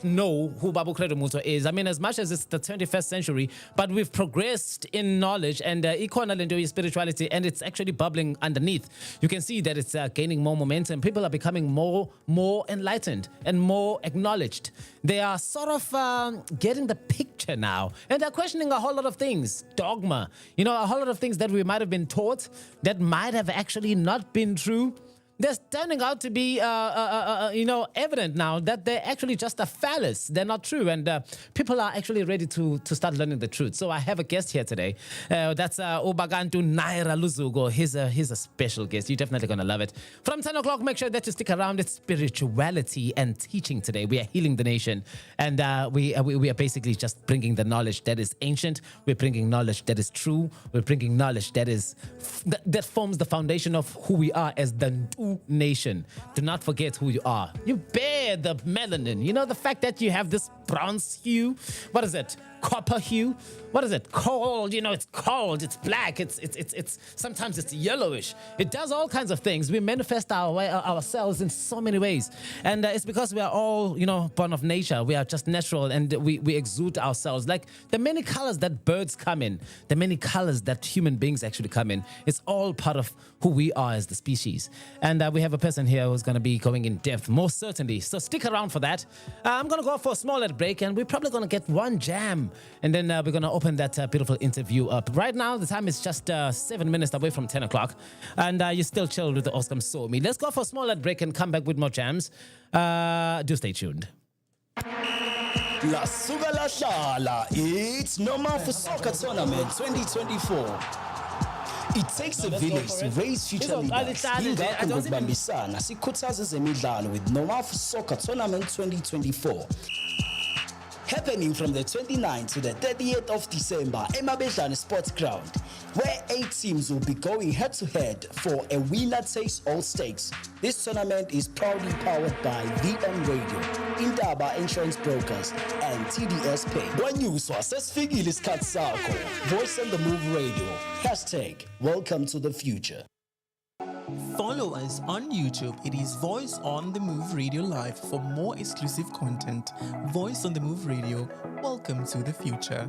know who Babu Credo Mutwa is. I mean, as much as it's the 21st century, but we've progressed in knowledge and equal spirituality, and it's actually bubbling underneath. You can see that it's gaining more momentum. People are becoming more enlightened and more acknowledged. They are sort of getting the picture now, and they're questioning a whole lot of things. Dogma, a whole lot of things that we might have been taught that might have actually not been true. They're turning out to be, evident now that they're actually just a phallus. They're not true, and people are actually ready to start learning the truth. So I have a guest here today. That's Ubagantu Naira Luzugo. He's a special guest. You're definitely going to love it. From 10 o'clock, make sure that you stick around. It's spirituality and teaching today. We are healing the nation, and we are basically just bringing the knowledge that is ancient. We're bringing knowledge that is true. We're bringing knowledge that forms the foundation of who we are as the nation. Do not forget who you are. You bear the melanin. The fact that you have this bronze hue. What is it? Copper hue. What is it? Cold. It's cold. It's black. It's sometimes it's yellowish. It does all kinds of things. We manifest ourselves in so many ways, and it's because we are all born of nature. We are just natural, and we exude ourselves like the many colors that birds come in, the many colors that human beings actually come in. It's all part of who we are as the species, and we have a person here who's going to be going in depth, most certainly. So stick around for that. I'm going to go for a small break, and we're probably going to get one jam, and then we're going to open that beautiful interview up. Right now, the time is just 7 minutes away from 10 o'clock, and you're still chilled with the Oscar Msomi. Let's go for a small break and come back with more jams. Do stay tuned. La Suga La Shala, it's No More for Soccer Tournament 2024. It takes a village to raise future leaders. Ingakho ngokubambisana sikhuthaza ezemidlalo with No More for Soccer Tournament 2024. Happening from the 29th to the 30th of December, Emabedlane Sports Ground, where 8 teams will be going head-to-head for a winner-takes-all stakes. This tournament is proudly powered by VM Radio, Indaba Insurance Brokers, and TDS Pay. Wanyuswa sesifikile isikhathi sakho. Voice on the Move Radio. #Welcome to the future. Follow us on YouTube. It is Voice on the Move Radio Live for more exclusive content. Voice on the Move Radio. Welcome to the future.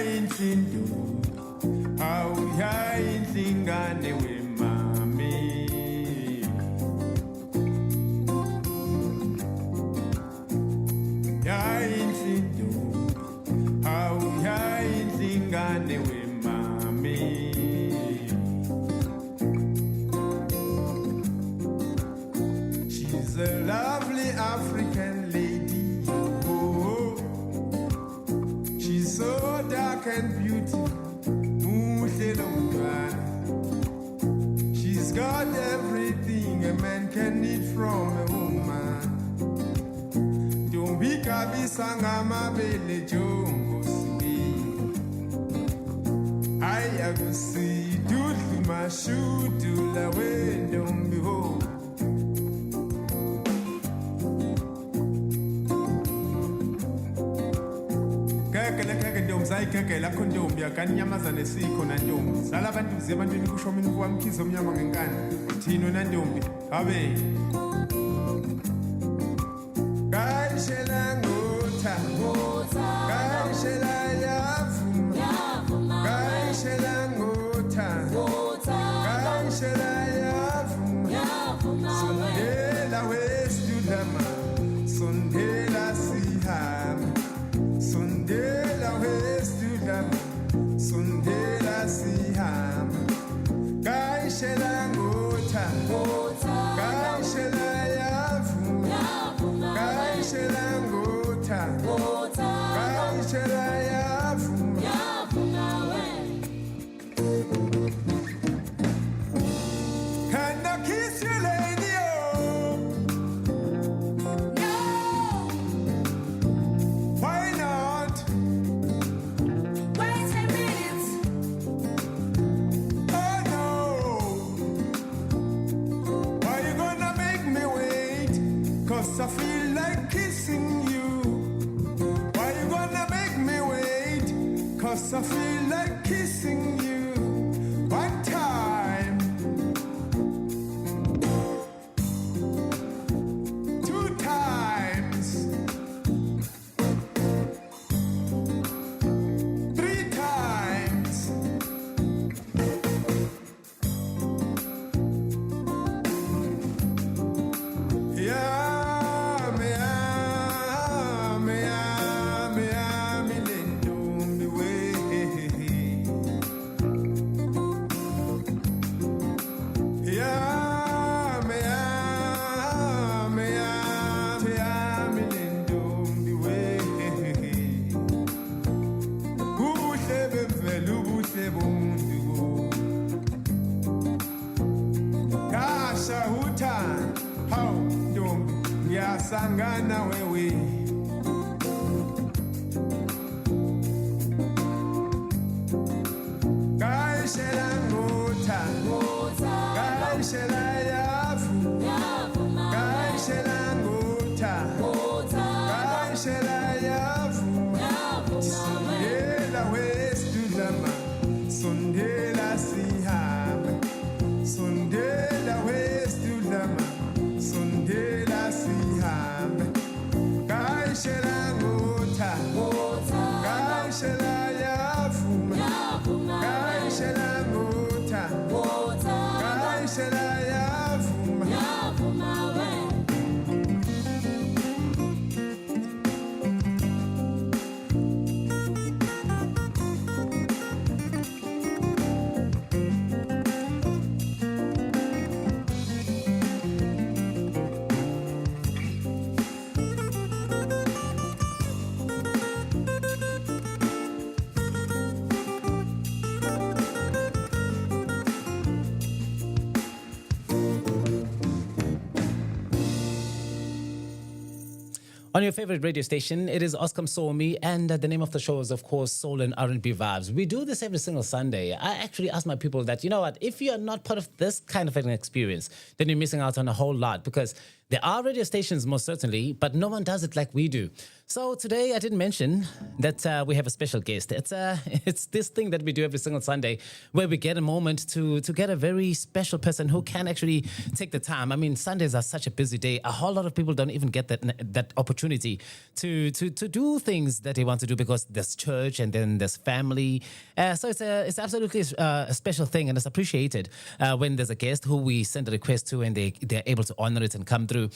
Insindu, au ya insindu. ingane wemami. Yayinhlindo, hawu yayinhle ingane wemami. She's a lovely African lady. Oh, she's so dark and beautiful. She's got everything a man can need from a woman. Don't be kabisa ngama bele jongo sweet. I go see do my shoe do la way don't be home. Keke la kondombi akanyamazana esikhona ntombi sala abantu zebantwini kusho mina kwamkhiza omnyama ngenkani thino nantombi abe kayishela ngotha kayishela yavuma kayishela ngotha kayishela yavuma sondela westudama sondela sihamba sondela westudama sondela sihamba kayishela ngotha kayishela yavuma kayishela ngotha kayishela yavuma can I kiss you lady oh why not Wait a minute. oh no why you gonna make me wait 'cause I feel like kissing you why you gonna make me wait 'cause I feel like kissing you one time two times three times yami yami yami yami lentombi we yami yami yami yami lentombi we ubuhle bemvelo ubuhle bomuntu kasha uthando hawu ntombi ngiyasangana wewe kayishela ngotha kayishela yavuma kayishela ngotha kayishela yavuma sondela westudama sondela sihamba sondela westudama sondela sihamba kayishela ngotha kayishela yavuma kayishela ngotha kayishela yavuma On your favorite radio station, it is Oscar Msomi, and the name of the show is, of course, Soul and R&B Vibes. We do this every single Sunday. I actually ask my people that, you know what, if you are not part of this kind of an experience, then you're missing out on a whole lot, because There are radio stations, most certainly, but no one does it like we do. So today I didn't mention that we have a special guest. It's this thing that we do every single Sunday where we get a moment to get a very special person who can actually take the time. I mean, Sundays are such a busy day. A whole lot of people don't even get that opportunity to do things that they want to do because there's church and then there's family. So it's absolutely a special thing, and it's appreciated when there's a guest who we send a request to and they're able to honor it and come through.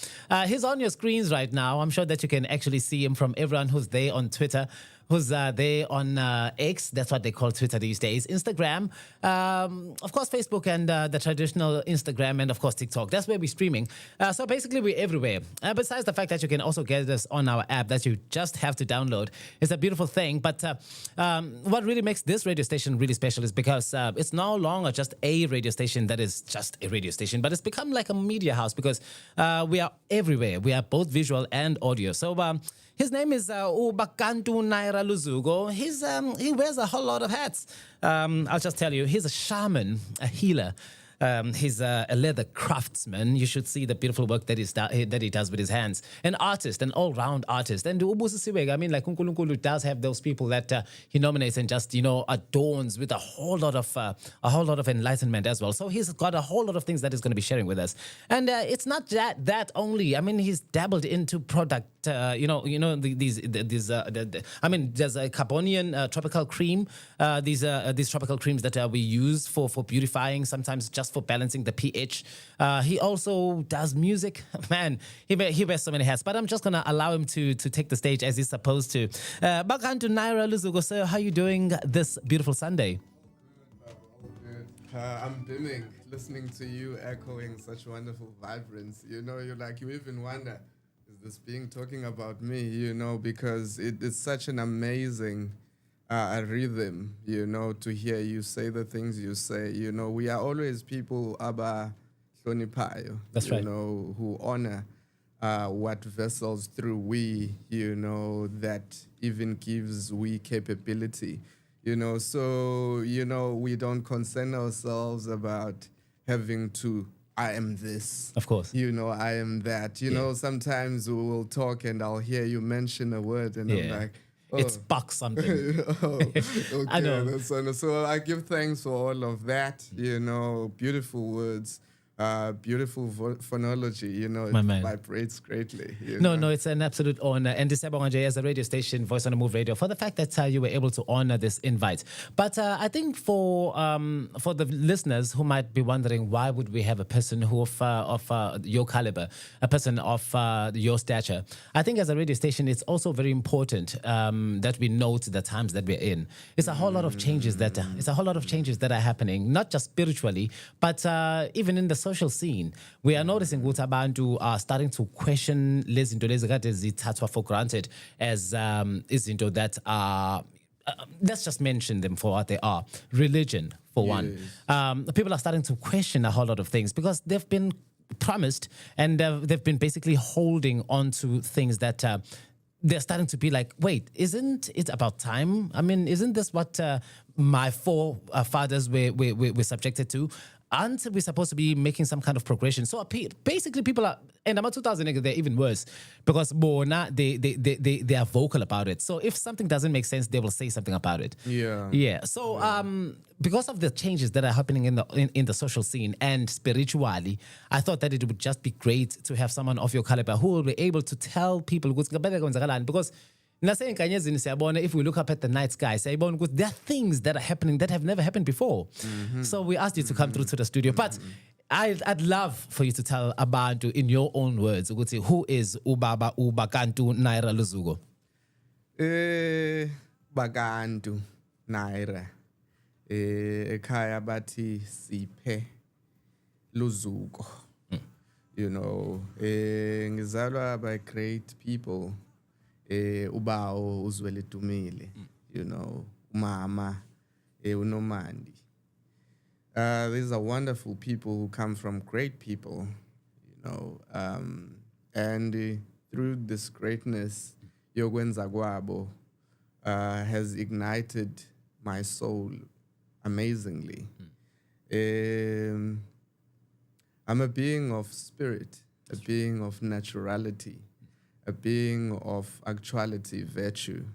He's on your screens right now. I'm sure that you can actually see him from everyone who's there on Twitter, who's there on X, that's what they call Twitter these days, Instagram, of course Facebook and the traditional Instagram, and of course TikTok. That's where we're streaming. So basically we're everywhere. Besides the fact that you can also get us on our app that you just have to download. It's a beautiful thing. But what really makes this radio station really special is because it's no longer just a radio station that is just a radio station, but it's become like a media house because we are everywhere. We are both visual and audio. So his name is Ubakantu Naira Luzugo. He wears a whole lot of hats. I'll just tell you, he's a shaman, a healer. He's a leather craftsman. You should see the beautiful work that he does with his hands. An artist, an all-round artist. And I mean, like uNkulunkulu does have those people that he nominates and just adorns with a whole lot of enlightenment as well. So he's got a whole lot of things that he's going to be sharing with us. And it's not that only. I mean, he's dabbled into product. I mean, there's a Carbonian tropical cream. These tropical creams that we use for beautifying, sometimes just for balancing the pH. He also does music. Man, he wears so many hats. But I'm just gonna allow him to take the stage as he's supposed to. Back to Naira Luzugo, sir. How are you doing this beautiful Sunday? I'm dimming, listening to you echoing such wonderful vibrance. You even wonder, is this being talking about me? Because it is such an amazing rhythm, to hear you say the things you say. We are always people aba hlonipayo. That's right. Who honor what vessels through we, that even gives we capability. So, we don't concern ourselves about having to, I am this. Of course. I am that. Sometimes we will talk and I'll hear you mention a word and I'm like, it sparks something. Okay, I know. So I give thanks for all of that, beautiful words, beautiful phonology, it vibrates greatly. No, it's an absolute honor. And Disabonga as a radio station, Voice on the Move Radio, for the fact that you were able to honor this invite. But I think for the listeners who might be wondering, why would we have a person who of your caliber, a person of your stature? I think as a radio station, it's also very important that we note the times that we're in. It's a whole lot of changes that are happening, not just spiritually, but even in the social scene. We are noticing ukuthi abantu are starting to question lezi zinto lezi kade zithathwa for granted as izinto that are let's just mention them for what they are. Religion, for one. People are starting to question a whole lot of things because they've been promised and they've been basically holding on to things that they're starting to be like, wait, isn't it about time? I mean, isn't this what my forefathers were subjected to? Aren't we supposed to be making some kind of progression? So basically people are, and about 2000, they're even worse because they are vocal about it. So if something doesn't make sense, they will say something about it. Yeah. So because of the changes that are happening in the social scene and spiritually, I thought that it would just be great to have someone of your caliber who will be able to tell people because if we look up at the night sky, there are things that are happening that have never happened before. So we asked you to come through to the studio. But I'd love for you to tell Abantu in your own words, who is Ubakantu Naira Luzugo? Bakantu Naira. Ekhaya bathi siphe Luzugo. Ngizalwa by great people. Ubao uzwele Dumile, Mama, Unomandi. These are wonderful people who come from great people, and through this greatness, Yogwenza Gwabo has ignited my soul amazingly. I'm a being of spirit. a being of naturality, a being of actuality, virtue.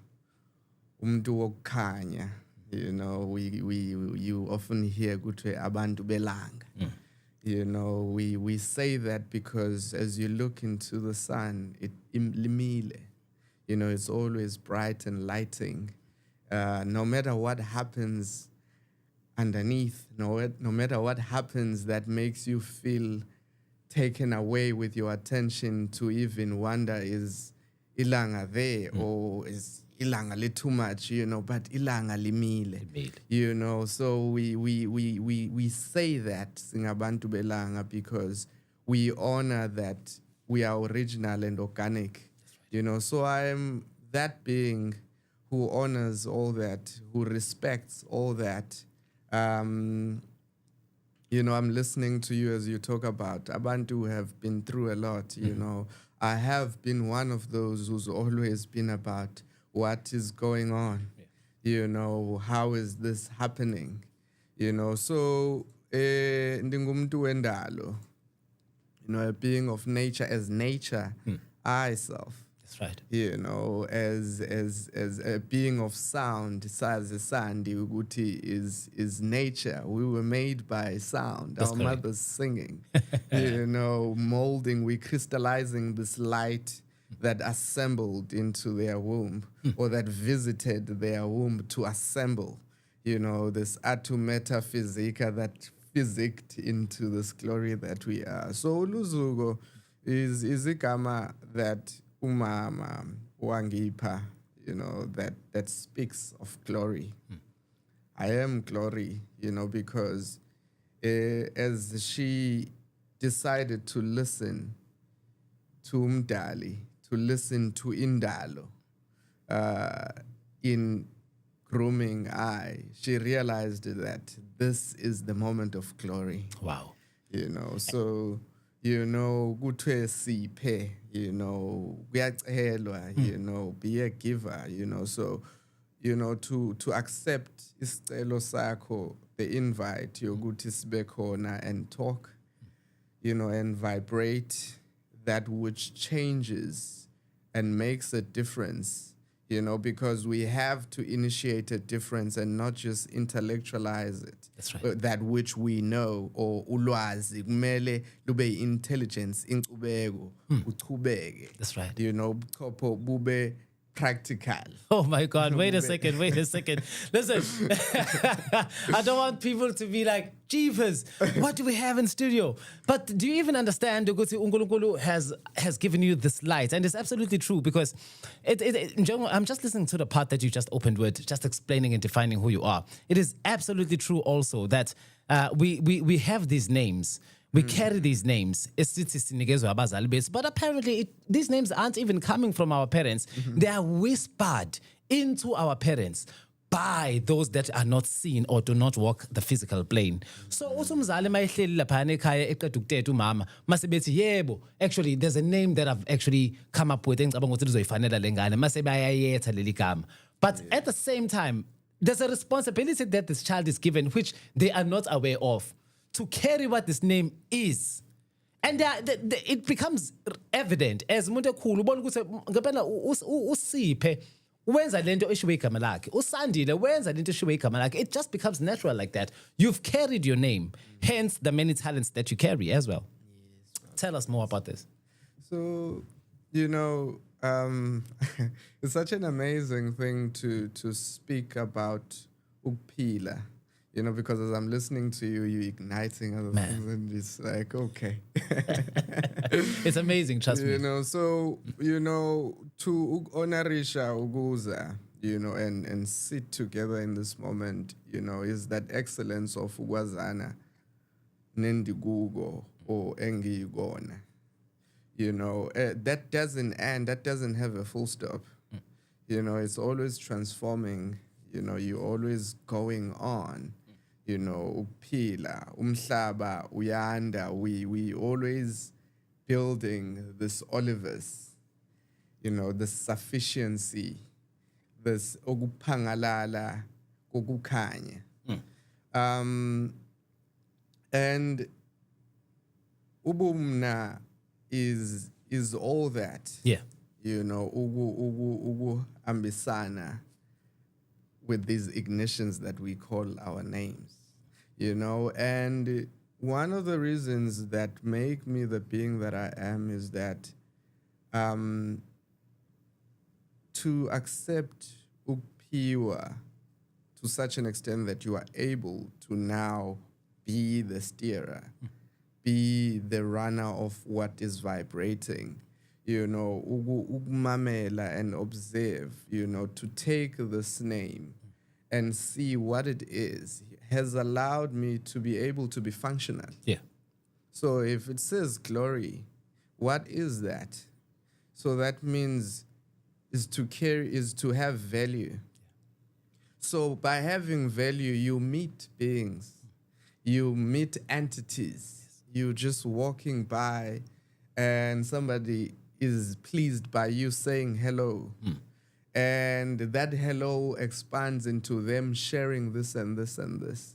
Umntu wokukhanya. You know, you often hear kuthiwe abantu belanga. You know, we say that because as you look into the sun, it limile. You know, it's always bright and lighting. No matter what happens underneath, no matter what happens that makes you feel taken away with your attention to even wonder, is ilanga there or is ilanga li too much, you know, but ilanga limile. You know, so we say that singabantu belanga because we honor that we are original and organic. You know, so I am that being who honors all that, who respects all that. You know, I'm listening to you as you talk about Abantu have been through a lot, you know. I have been one of those who's always been about what is going on, you know, how is this happening, you know. So, ndingumntu wendalo, you know, a being of nature as nature, I self. That's right. You know, as a being of sound, sazi sandi uguti is nature. We were made by sound. That's our correct. mothers singing, you know, molding. We crystallizing this light that assembled into their womb, or that visited their womb to assemble. You know, this atu metaphysica that physicked into this glory that we are. So Luzugo is igama that umama wangipa, you know, that speaks of glory. I am glory, you know, because as she decided to listen to Umdali, to listen to Indalo, in grooming eye, she realized that this is the moment of glory. Wow. You know, so, you know, kuthiwe siphe, you know, kuyacelwa, you know, be a giver, you know. So, you know, to accept isicelo sakho, the invite, yokuthi sibe khona and talk, you know, and vibrate that which changes and makes a difference. You know, because we have to initiate a difference and not just intellectualize it. That's right. That which we know, or ulwazi, kumele lube intelligence, inkcubeko, uchubeke. That's right. You know, bube practical. Oh my God, wait a second. Listen, I don't want people to be like, jeepers, what do we have in studio? But do you even understand ukuthi uNkulunkulu has given you this light? And it's absolutely true, because I'm just listening to the part that you just opened with, just explaining and defining who you are. It is absolutely true also that we have these names. We carry these names, but apparently these names aren't even coming from our parents. They are whispered into our parents by those that are not seen or do not walk the physical plane. So usumzali mayihleli laphana ekhaya eqeda ukuthetha umama masebethi yebo, actually there's a name that I've actually come up with engicabanga ukuthi lizoyifanela lengane mase bayayetha leli gama. But at the same time, there's a responsibility that this child is given which they are not aware of, to carry what this name is. And it becomes evident as umuntu ekhulu ubona ukuthi ngempela uSiphe wenza lento eshiwe igama lakhe, uSandile wenza lento eshiwe igama lakhe. It just becomes natural like that. You've carried your name, hence the many talents that you carry as well. Tell us more about this. So, you know, it's such an amazing thing to speak about ukuphila. You know, because as I'm listening to you, you're igniting other things, and it's like, okay. It's amazing, trust me. You know, so, you know, to honorisha uguza, you know, and sit together in this moment, you know, is that excellence of uwazana, nendigugo, or engigona. You know, that doesn't end, that doesn't have a full stop. You know, it's always transforming, you know, you're always going on. You know, upila, umhlaba, uyanda, we always building this olivers, you know, this sufficiency, this okupangalala, kokukhanya. And ubumna is all that. Yeah. You know, ugu ambisana with these ignitions that we call our names. You know, and one of the reasons that make me the being that I am is that to accept upiwa to such an extent that you are able to now be the steerer, be the runner of what is vibrating, you know, ukumamela and observe, you know, to take this name and see what it is has allowed me to be able to be functional. Yeah. So if it says glory, what is that? So that means is to have value. So by having value, you meet beings, you meet entities. You're just walking by and somebody is pleased by you saying hello. And that hello expands into them sharing this and this and this.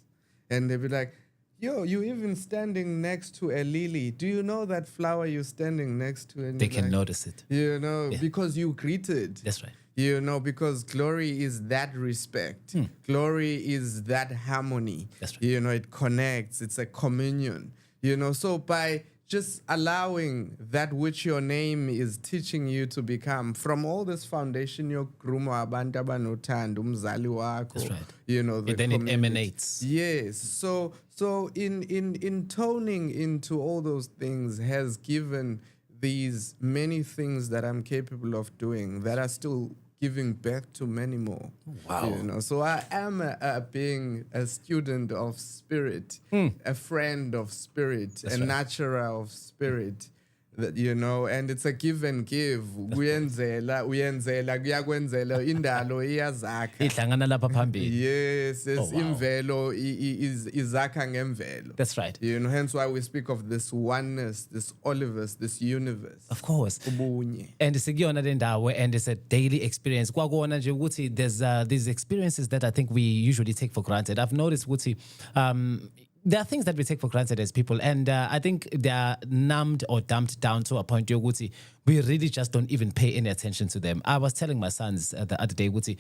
And they'll be like, yo, you even standing next to a lily. Do you know that flower you're standing next to? And They can notice it. You know, because you greeted. That's right. You know, because glory is that respect. Glory is that harmony. That's right. You know, it connects. It's a communion. You know, so by just allowing that which your name is teaching you to become, from all this foundation, your abantu abanothando, umzali wakho. That's right. You know, the and then community. it emanates. Yes. So in toning into all those things has given these many things that I'm capable of doing that are still giving birth to many more. Wow. You know, so I am being a student of spirit, a friend of spirit, That's a right. nurturer of spirit. That, you know, and it's a give and give. Uyenzela kuyakwenzela indalo iyazakha. Ihlangana lapha phambili. Yes, Oh, wow. imvelo izakha ngemvelo. That's right. You know, hence why we speak of this oneness, this oliverse, this universe. Of course. Ubunye. And sikuyona le ndawo, and it's a daily experience. Kwakona nje ukuthi there's these experiences that I think we usually take for granted. I've noticed ukuthi there are things that we take for granted as people, and I think they are numbed or dumped down to a point yokuthi we really just don't even pay any attention to them. I was telling my sons the other day, Wuti,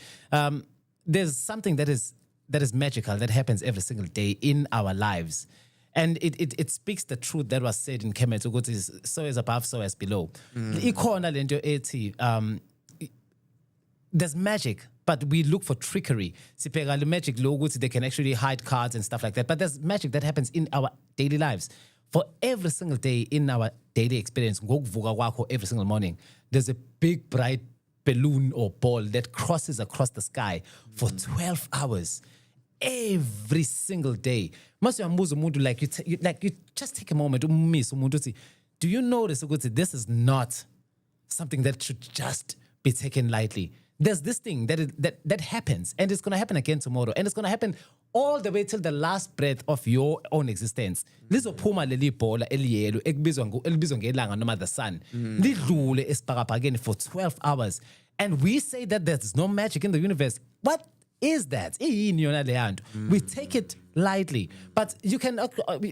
there's something that is magical that happens every single day in our lives. And it speaks the truth that was said in Kemet, ukuthi so is above, so as below. Ikhona lento ethi, there's magic, but we look for trickery. Sibheka le magic lo ukuthi they can actually hide cards and stuff like that. But there's magic that happens in our daily lives. For every single day in our daily experience, ngokuvuka kwakho every single morning, there's a big bright balloon or ball that crosses across the sky for 12 hours. Every single day. Must uyambuza umuntu like you just take a moment umise umuntu uthi, do you notice ukuthi this is not something that should just be taken lightly? There's this thing that happens, and it's going to happen again tomorrow, and it's going to happen all the way till the last breath of your own existence. Lizophuma leli bhola eliyelo elibizwa ngelanga noma the sun. Lidlule esibhakabhakeni for 12 hours. And we say that there's no magic in the universe. What is that? We take it lightly. But you can,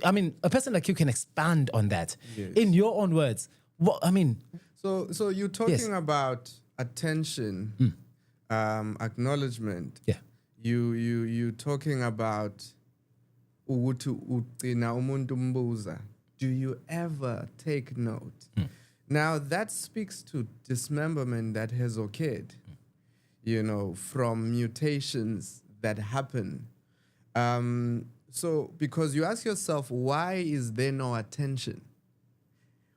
I mean, a person like you can expand on that in your own words. Well, I mean. So you're talking about attention, acknowledgement. Yeah. You talking about ukuthi ugcina umuntu umbuza. Do you ever take note? Now that speaks to dismemberment that has occurred, you know, from mutations that happen. So because you ask yourself, why is there no attention?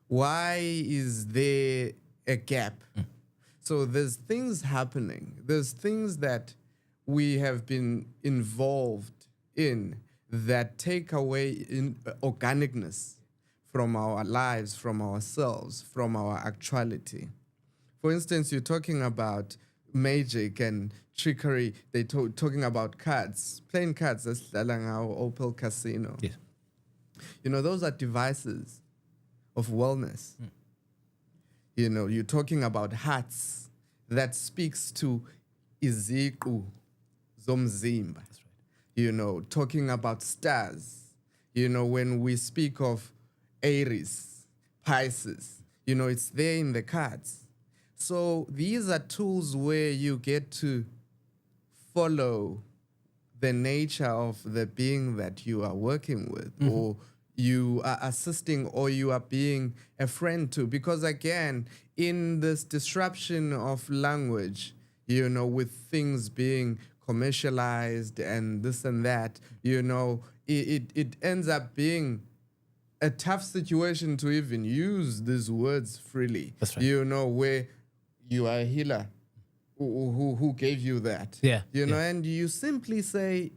Why is there a gap? So there's things happening. There's things that we have been involved in that take away in organicness from our lives, from ourselves, from our actuality. For instance, you're talking about magic and trickery. They're talking about cards, playing cards. That's our Opal Casino. Yeah. You know, those are devices of wellness. You know, you're talking about hats that speaks to iziqu zomzimba. That's right. You know, talking about stars. You know, when we speak of Aries, Pisces, it's there in the cards. So these are tools where you get to follow the nature of the being that you are working with, or you are assisting, or you are being a friend to. Because again, in this disruption of language, with things being commercialized and this and that, it ends up being a tough situation to even use these words freely. That's right. Where you are a healer. Who gave you that? Yeah. And you simply say,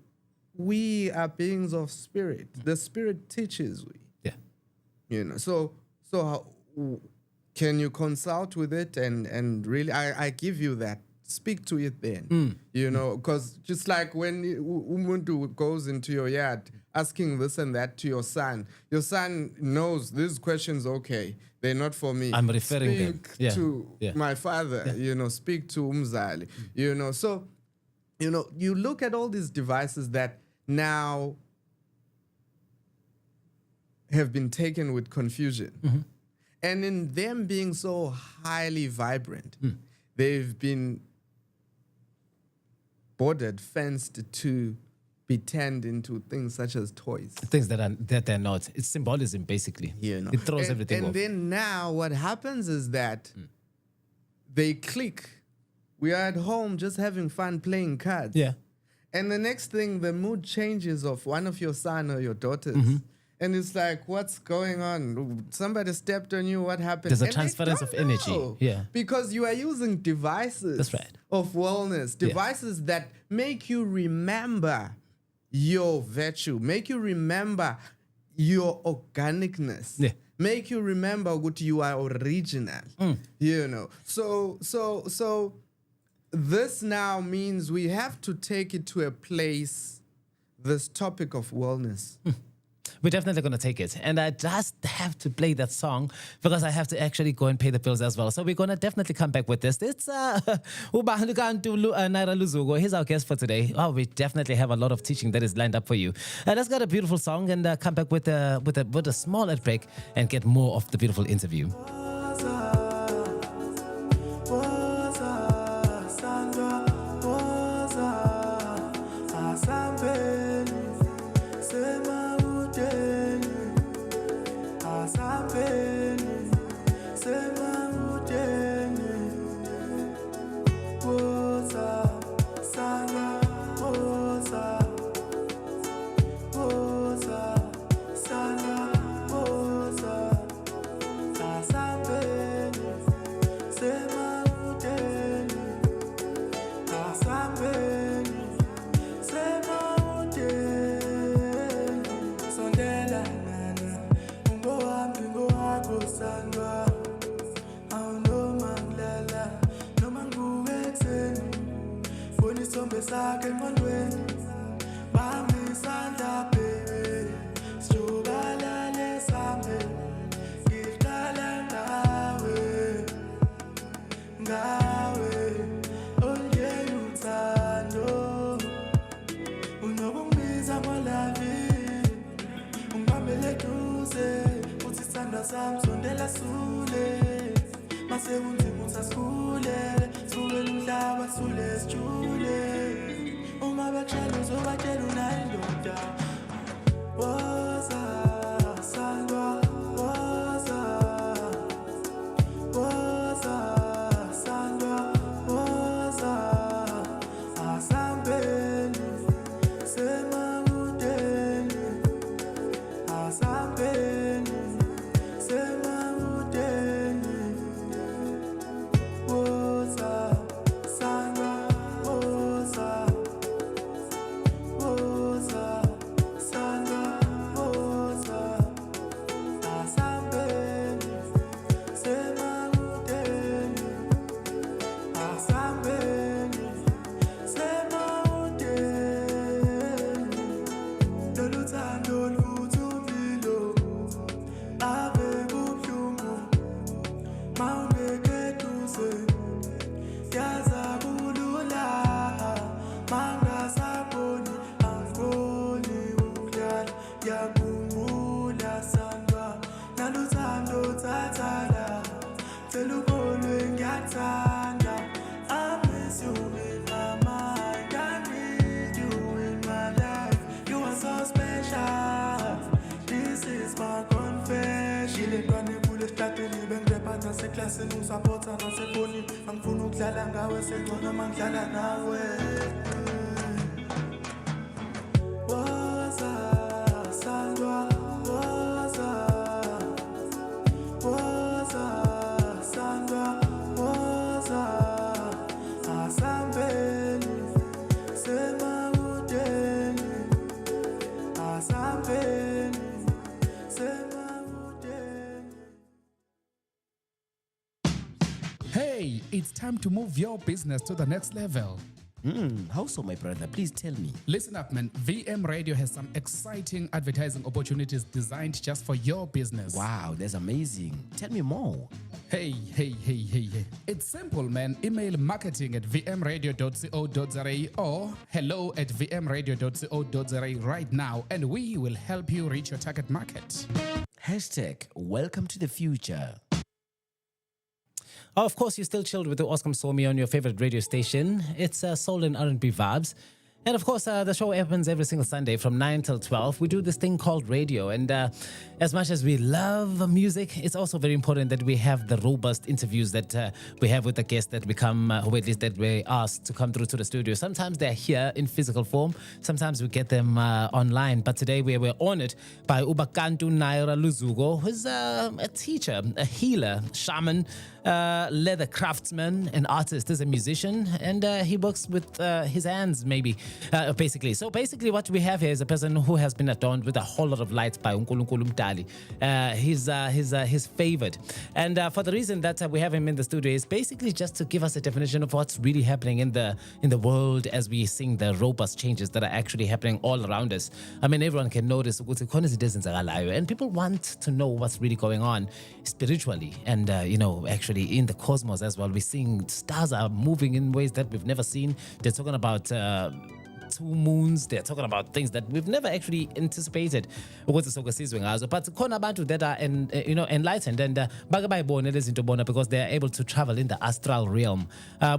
we are beings of spirit. The spirit teaches we. Yeah. So how, can you consult with it and really, I give you that. Speak to it then. Because just like when Umuntu goes into your yard asking this and that to your son knows these questions, okay, they're not for me. I'm referring them. To my father, speak to Umzali, So, you look at all these devices that now have been taken with confusion. And in them being so highly vibrant, they've been bordered, fenced to be turned into things such as toys. Things that they're not. It's symbolism, basically. It throws everything off. And then now what happens is that they click. We are at home just having fun playing cards. Yeah. And the next thing, the mood changes of one of your son or your daughters. And it's like, what's going on? Somebody stepped on you. What happened? There's a transference of energy. Yeah. Because you are using devices That's right. of wellness, devices that make you remember your virtue, make you remember your organicness, make you remember what you are original. So this now means we have to take it to a place, this topic of wellness. We're definitely going to take it. And I just have to play that song because I have to actually go and pay the bills as well. So we're going to definitely come back with this. It's Naira Luzugo. He's our guest for today. Oh, we definitely have a lot of teaching that is lined up for you. Let's get a beautiful song and come back with a small break and get more of the beautiful interview. Selukholwe ngiyathanda. I miss you in my mind. I need you in my life. You are so special. This is my confession. Ngilentwana ekhule esitrateni bengirephatha seklasini usapota nasefoni. Angifuna ukudlala ngawe sengcono mangidlala nawe. Woza Sandwa, woza Sandwa, woza asambeni semabudeni, asambeni semabudeni. Hey, it's time to move your business to the next level. How so, my brother? Please tell me. Listen up, man. VM Radio has some exciting advertising opportunities designed just for your business. Wow, that's amazing. Tell me more. Hey. It's simple, man. Email marketing@vmradio.co.za or hello@vmradio.co.za right now, and we will help you reach your target market. #welcome to the future. Of course, you're still chilled with the Oscar Somi on your favorite radio station. It's Soul and R&B Vibes. And of course, the show happens every single Sunday from 9 till 12. We do this thing called radio. And as much as we love music, it's also very important that we have the robust interviews that we have with the guests that we come, or at least that we ask to come through to the studio. Sometimes they're here in physical form. Sometimes we get them online. But today we were honored by Ubakantu Naira Luzugo, who's a teacher, a healer, shaman, leather craftsman, an artist, is a musician, and he works with his hands, basically. So basically what we have here is a person who has been adorned with a whole lot of lights by uNkulunkulu Mdali. His favored. And for the reason that we have him in the studio is basically just to give us a definition of what's really happening in the world as we see the robust changes that are actually happening all around us. I mean, everyone can notice and people want to know what's really going on spiritually and, actually in the cosmos as well. We're seeing stars are moving in ways that we've never seen. They're talking about two moons. They're talking about things that we've never actually anticipated. But khona abantu that are enlightened and because they're able to travel in the astral realm.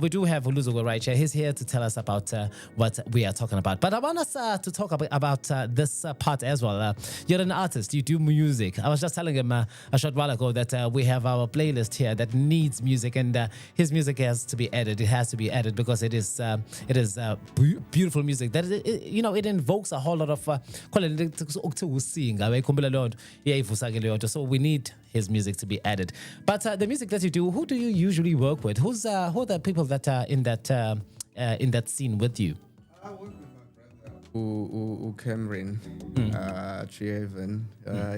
We do have Uluzugo right here. He's here to tell us about what we are talking about. But I want us to talk about this part as well. You're an artist. You do music. I was just telling him a short while ago that we have our playlist here that needs music, and his music has to be added. It has to be added because it is beautiful music that it invokes a whole lot of so we need his music to be added. But the music that you do, who do you usually work with? Who are the people that are in that scene with you? I work with my brother Cameron Triaven.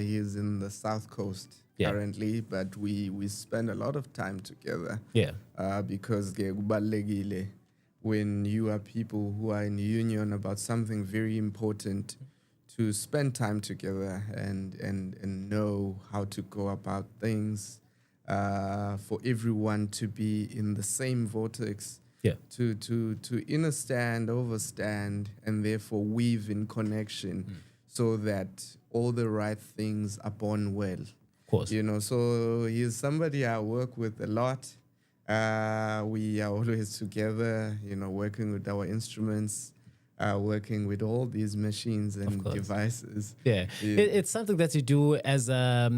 He's in the South Coast currently, but we spend a lot of time together. Because when you are people who are in union about something very important, to spend time together and know how to go about things, for everyone to be in the same vortex, to understand, overstand, and therefore weave in connection so that all the right things are born well. Of course. So he's somebody I work with a lot. We are always together, working with our instruments, working with all these machines and devices. It's something that you do as I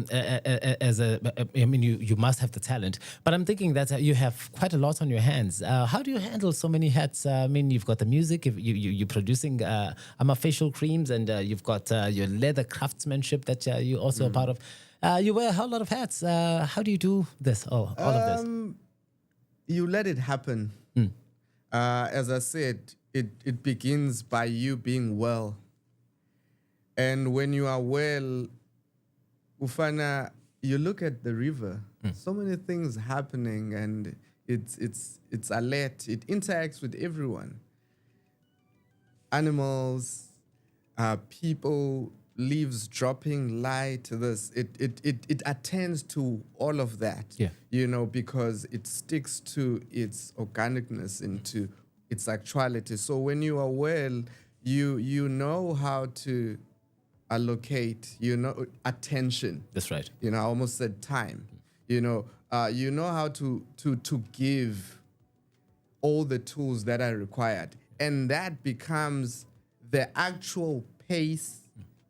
mean, you must have the talent, but I'm thinking that you have quite a lot on your hands. How do you handle so many hats? I mean, you've got the music, you're producing facial creams, and you've got your leather craftsmanship that you're also a part of. You wear a whole lot of hats. How do you do this? All of this? You let it happen. As I said, it begins by you being well. And when you are well, Ufana, you look at the river, so many things happening, and it's alert. It interacts with everyone. Animals, people, leaves dropping, light, it attends to all of that, because it sticks to its organicness, into its actuality. So when you are well, you know how to allocate, attention. That's right. I almost said time. you know how to give all the tools that are required, and that becomes the actual pace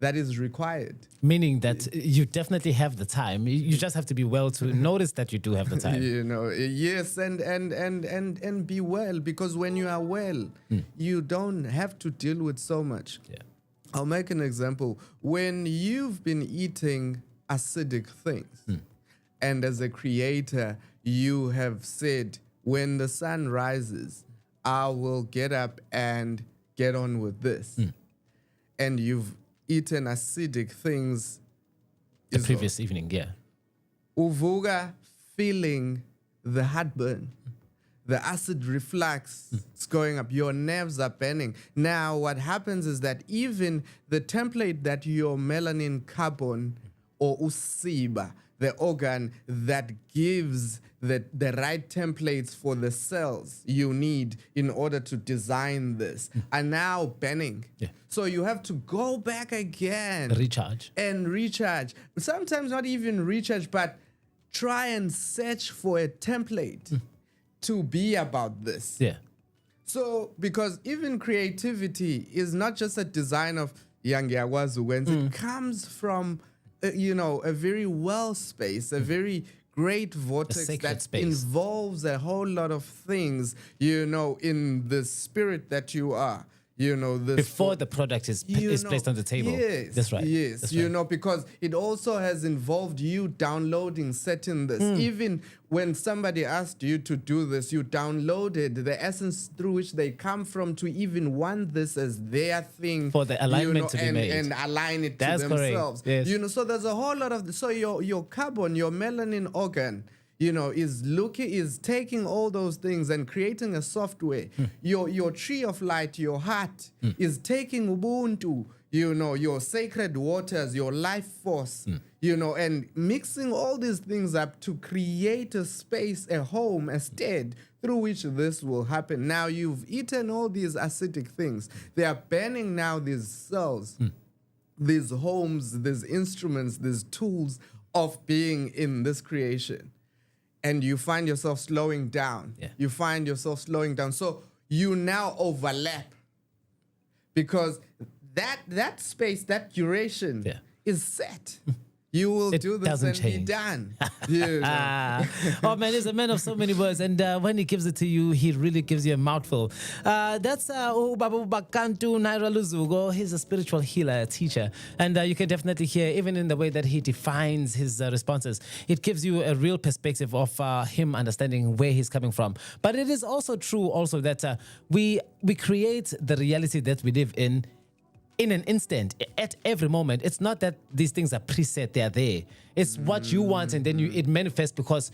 that is required. Meaning that you definitely have the time. You just have to be well to notice that you do have the time. Yes, and be well, because when you are well, you don't have to deal with so much. Yeah. I'll make an example. When you've been eating acidic things, and as a creator, you have said, when the sun rises, I will get up and get on with this. And you've eaten acidic things the previous evening, yeah. Uvuga feeling the heartburn, the acid reflux is going up, your nerves are burning. Now what happens is that even the template that your melanin carbon or usiba, the organ that gives the right templates for the cells you need in order to design this, are now burning. Yeah. So you have to go back again. Recharge. And recharge. Sometimes not even recharge, but try and search for a template to be about this. Yeah. So, because even creativity is not just a design of yang yawazu, it comes from a very well space, a very great vortex that involves a whole lot of things, in the spirit that you are. Before the product is placed on the table. Yes, that's right. Yes, that's right. Because it also has involved you downloading setting this. Even when somebody asked you to do this, you downloaded the essence through which they come from to even want this as their thing. For the alignment to be made. And align it That's to themselves. Correct. Yes. So there's a whole lot of, so your carbon, your melanin organ, is taking all those things and creating a software. Your tree of light, your heart, is taking Ubuntu, your sacred waters, your life force, and mixing all these things up to create a space, a home, a stead through which this will happen. Now you've eaten all these acidic things. They are burning now these cells, these homes, these instruments, these tools of being in this creation. And you find yourself slowing down. Yeah. You find yourself slowing down. So you now overlap, because that space, that duration is set. You will do this and be done. Oh man, he's a man of so many words, and when he gives it to you, he really gives you a mouthful. That's Ubaba Bakantu Naira Luzugo. He's a spiritual healer, a teacher, and you can definitely hear, even in the way that he defines his responses, it gives you a real perspective of him understanding where he's coming from. But it is also true that we create the reality that we live in an instant, at every moment. It's not that these things are preset, they are there. It's what you want, and then it manifests because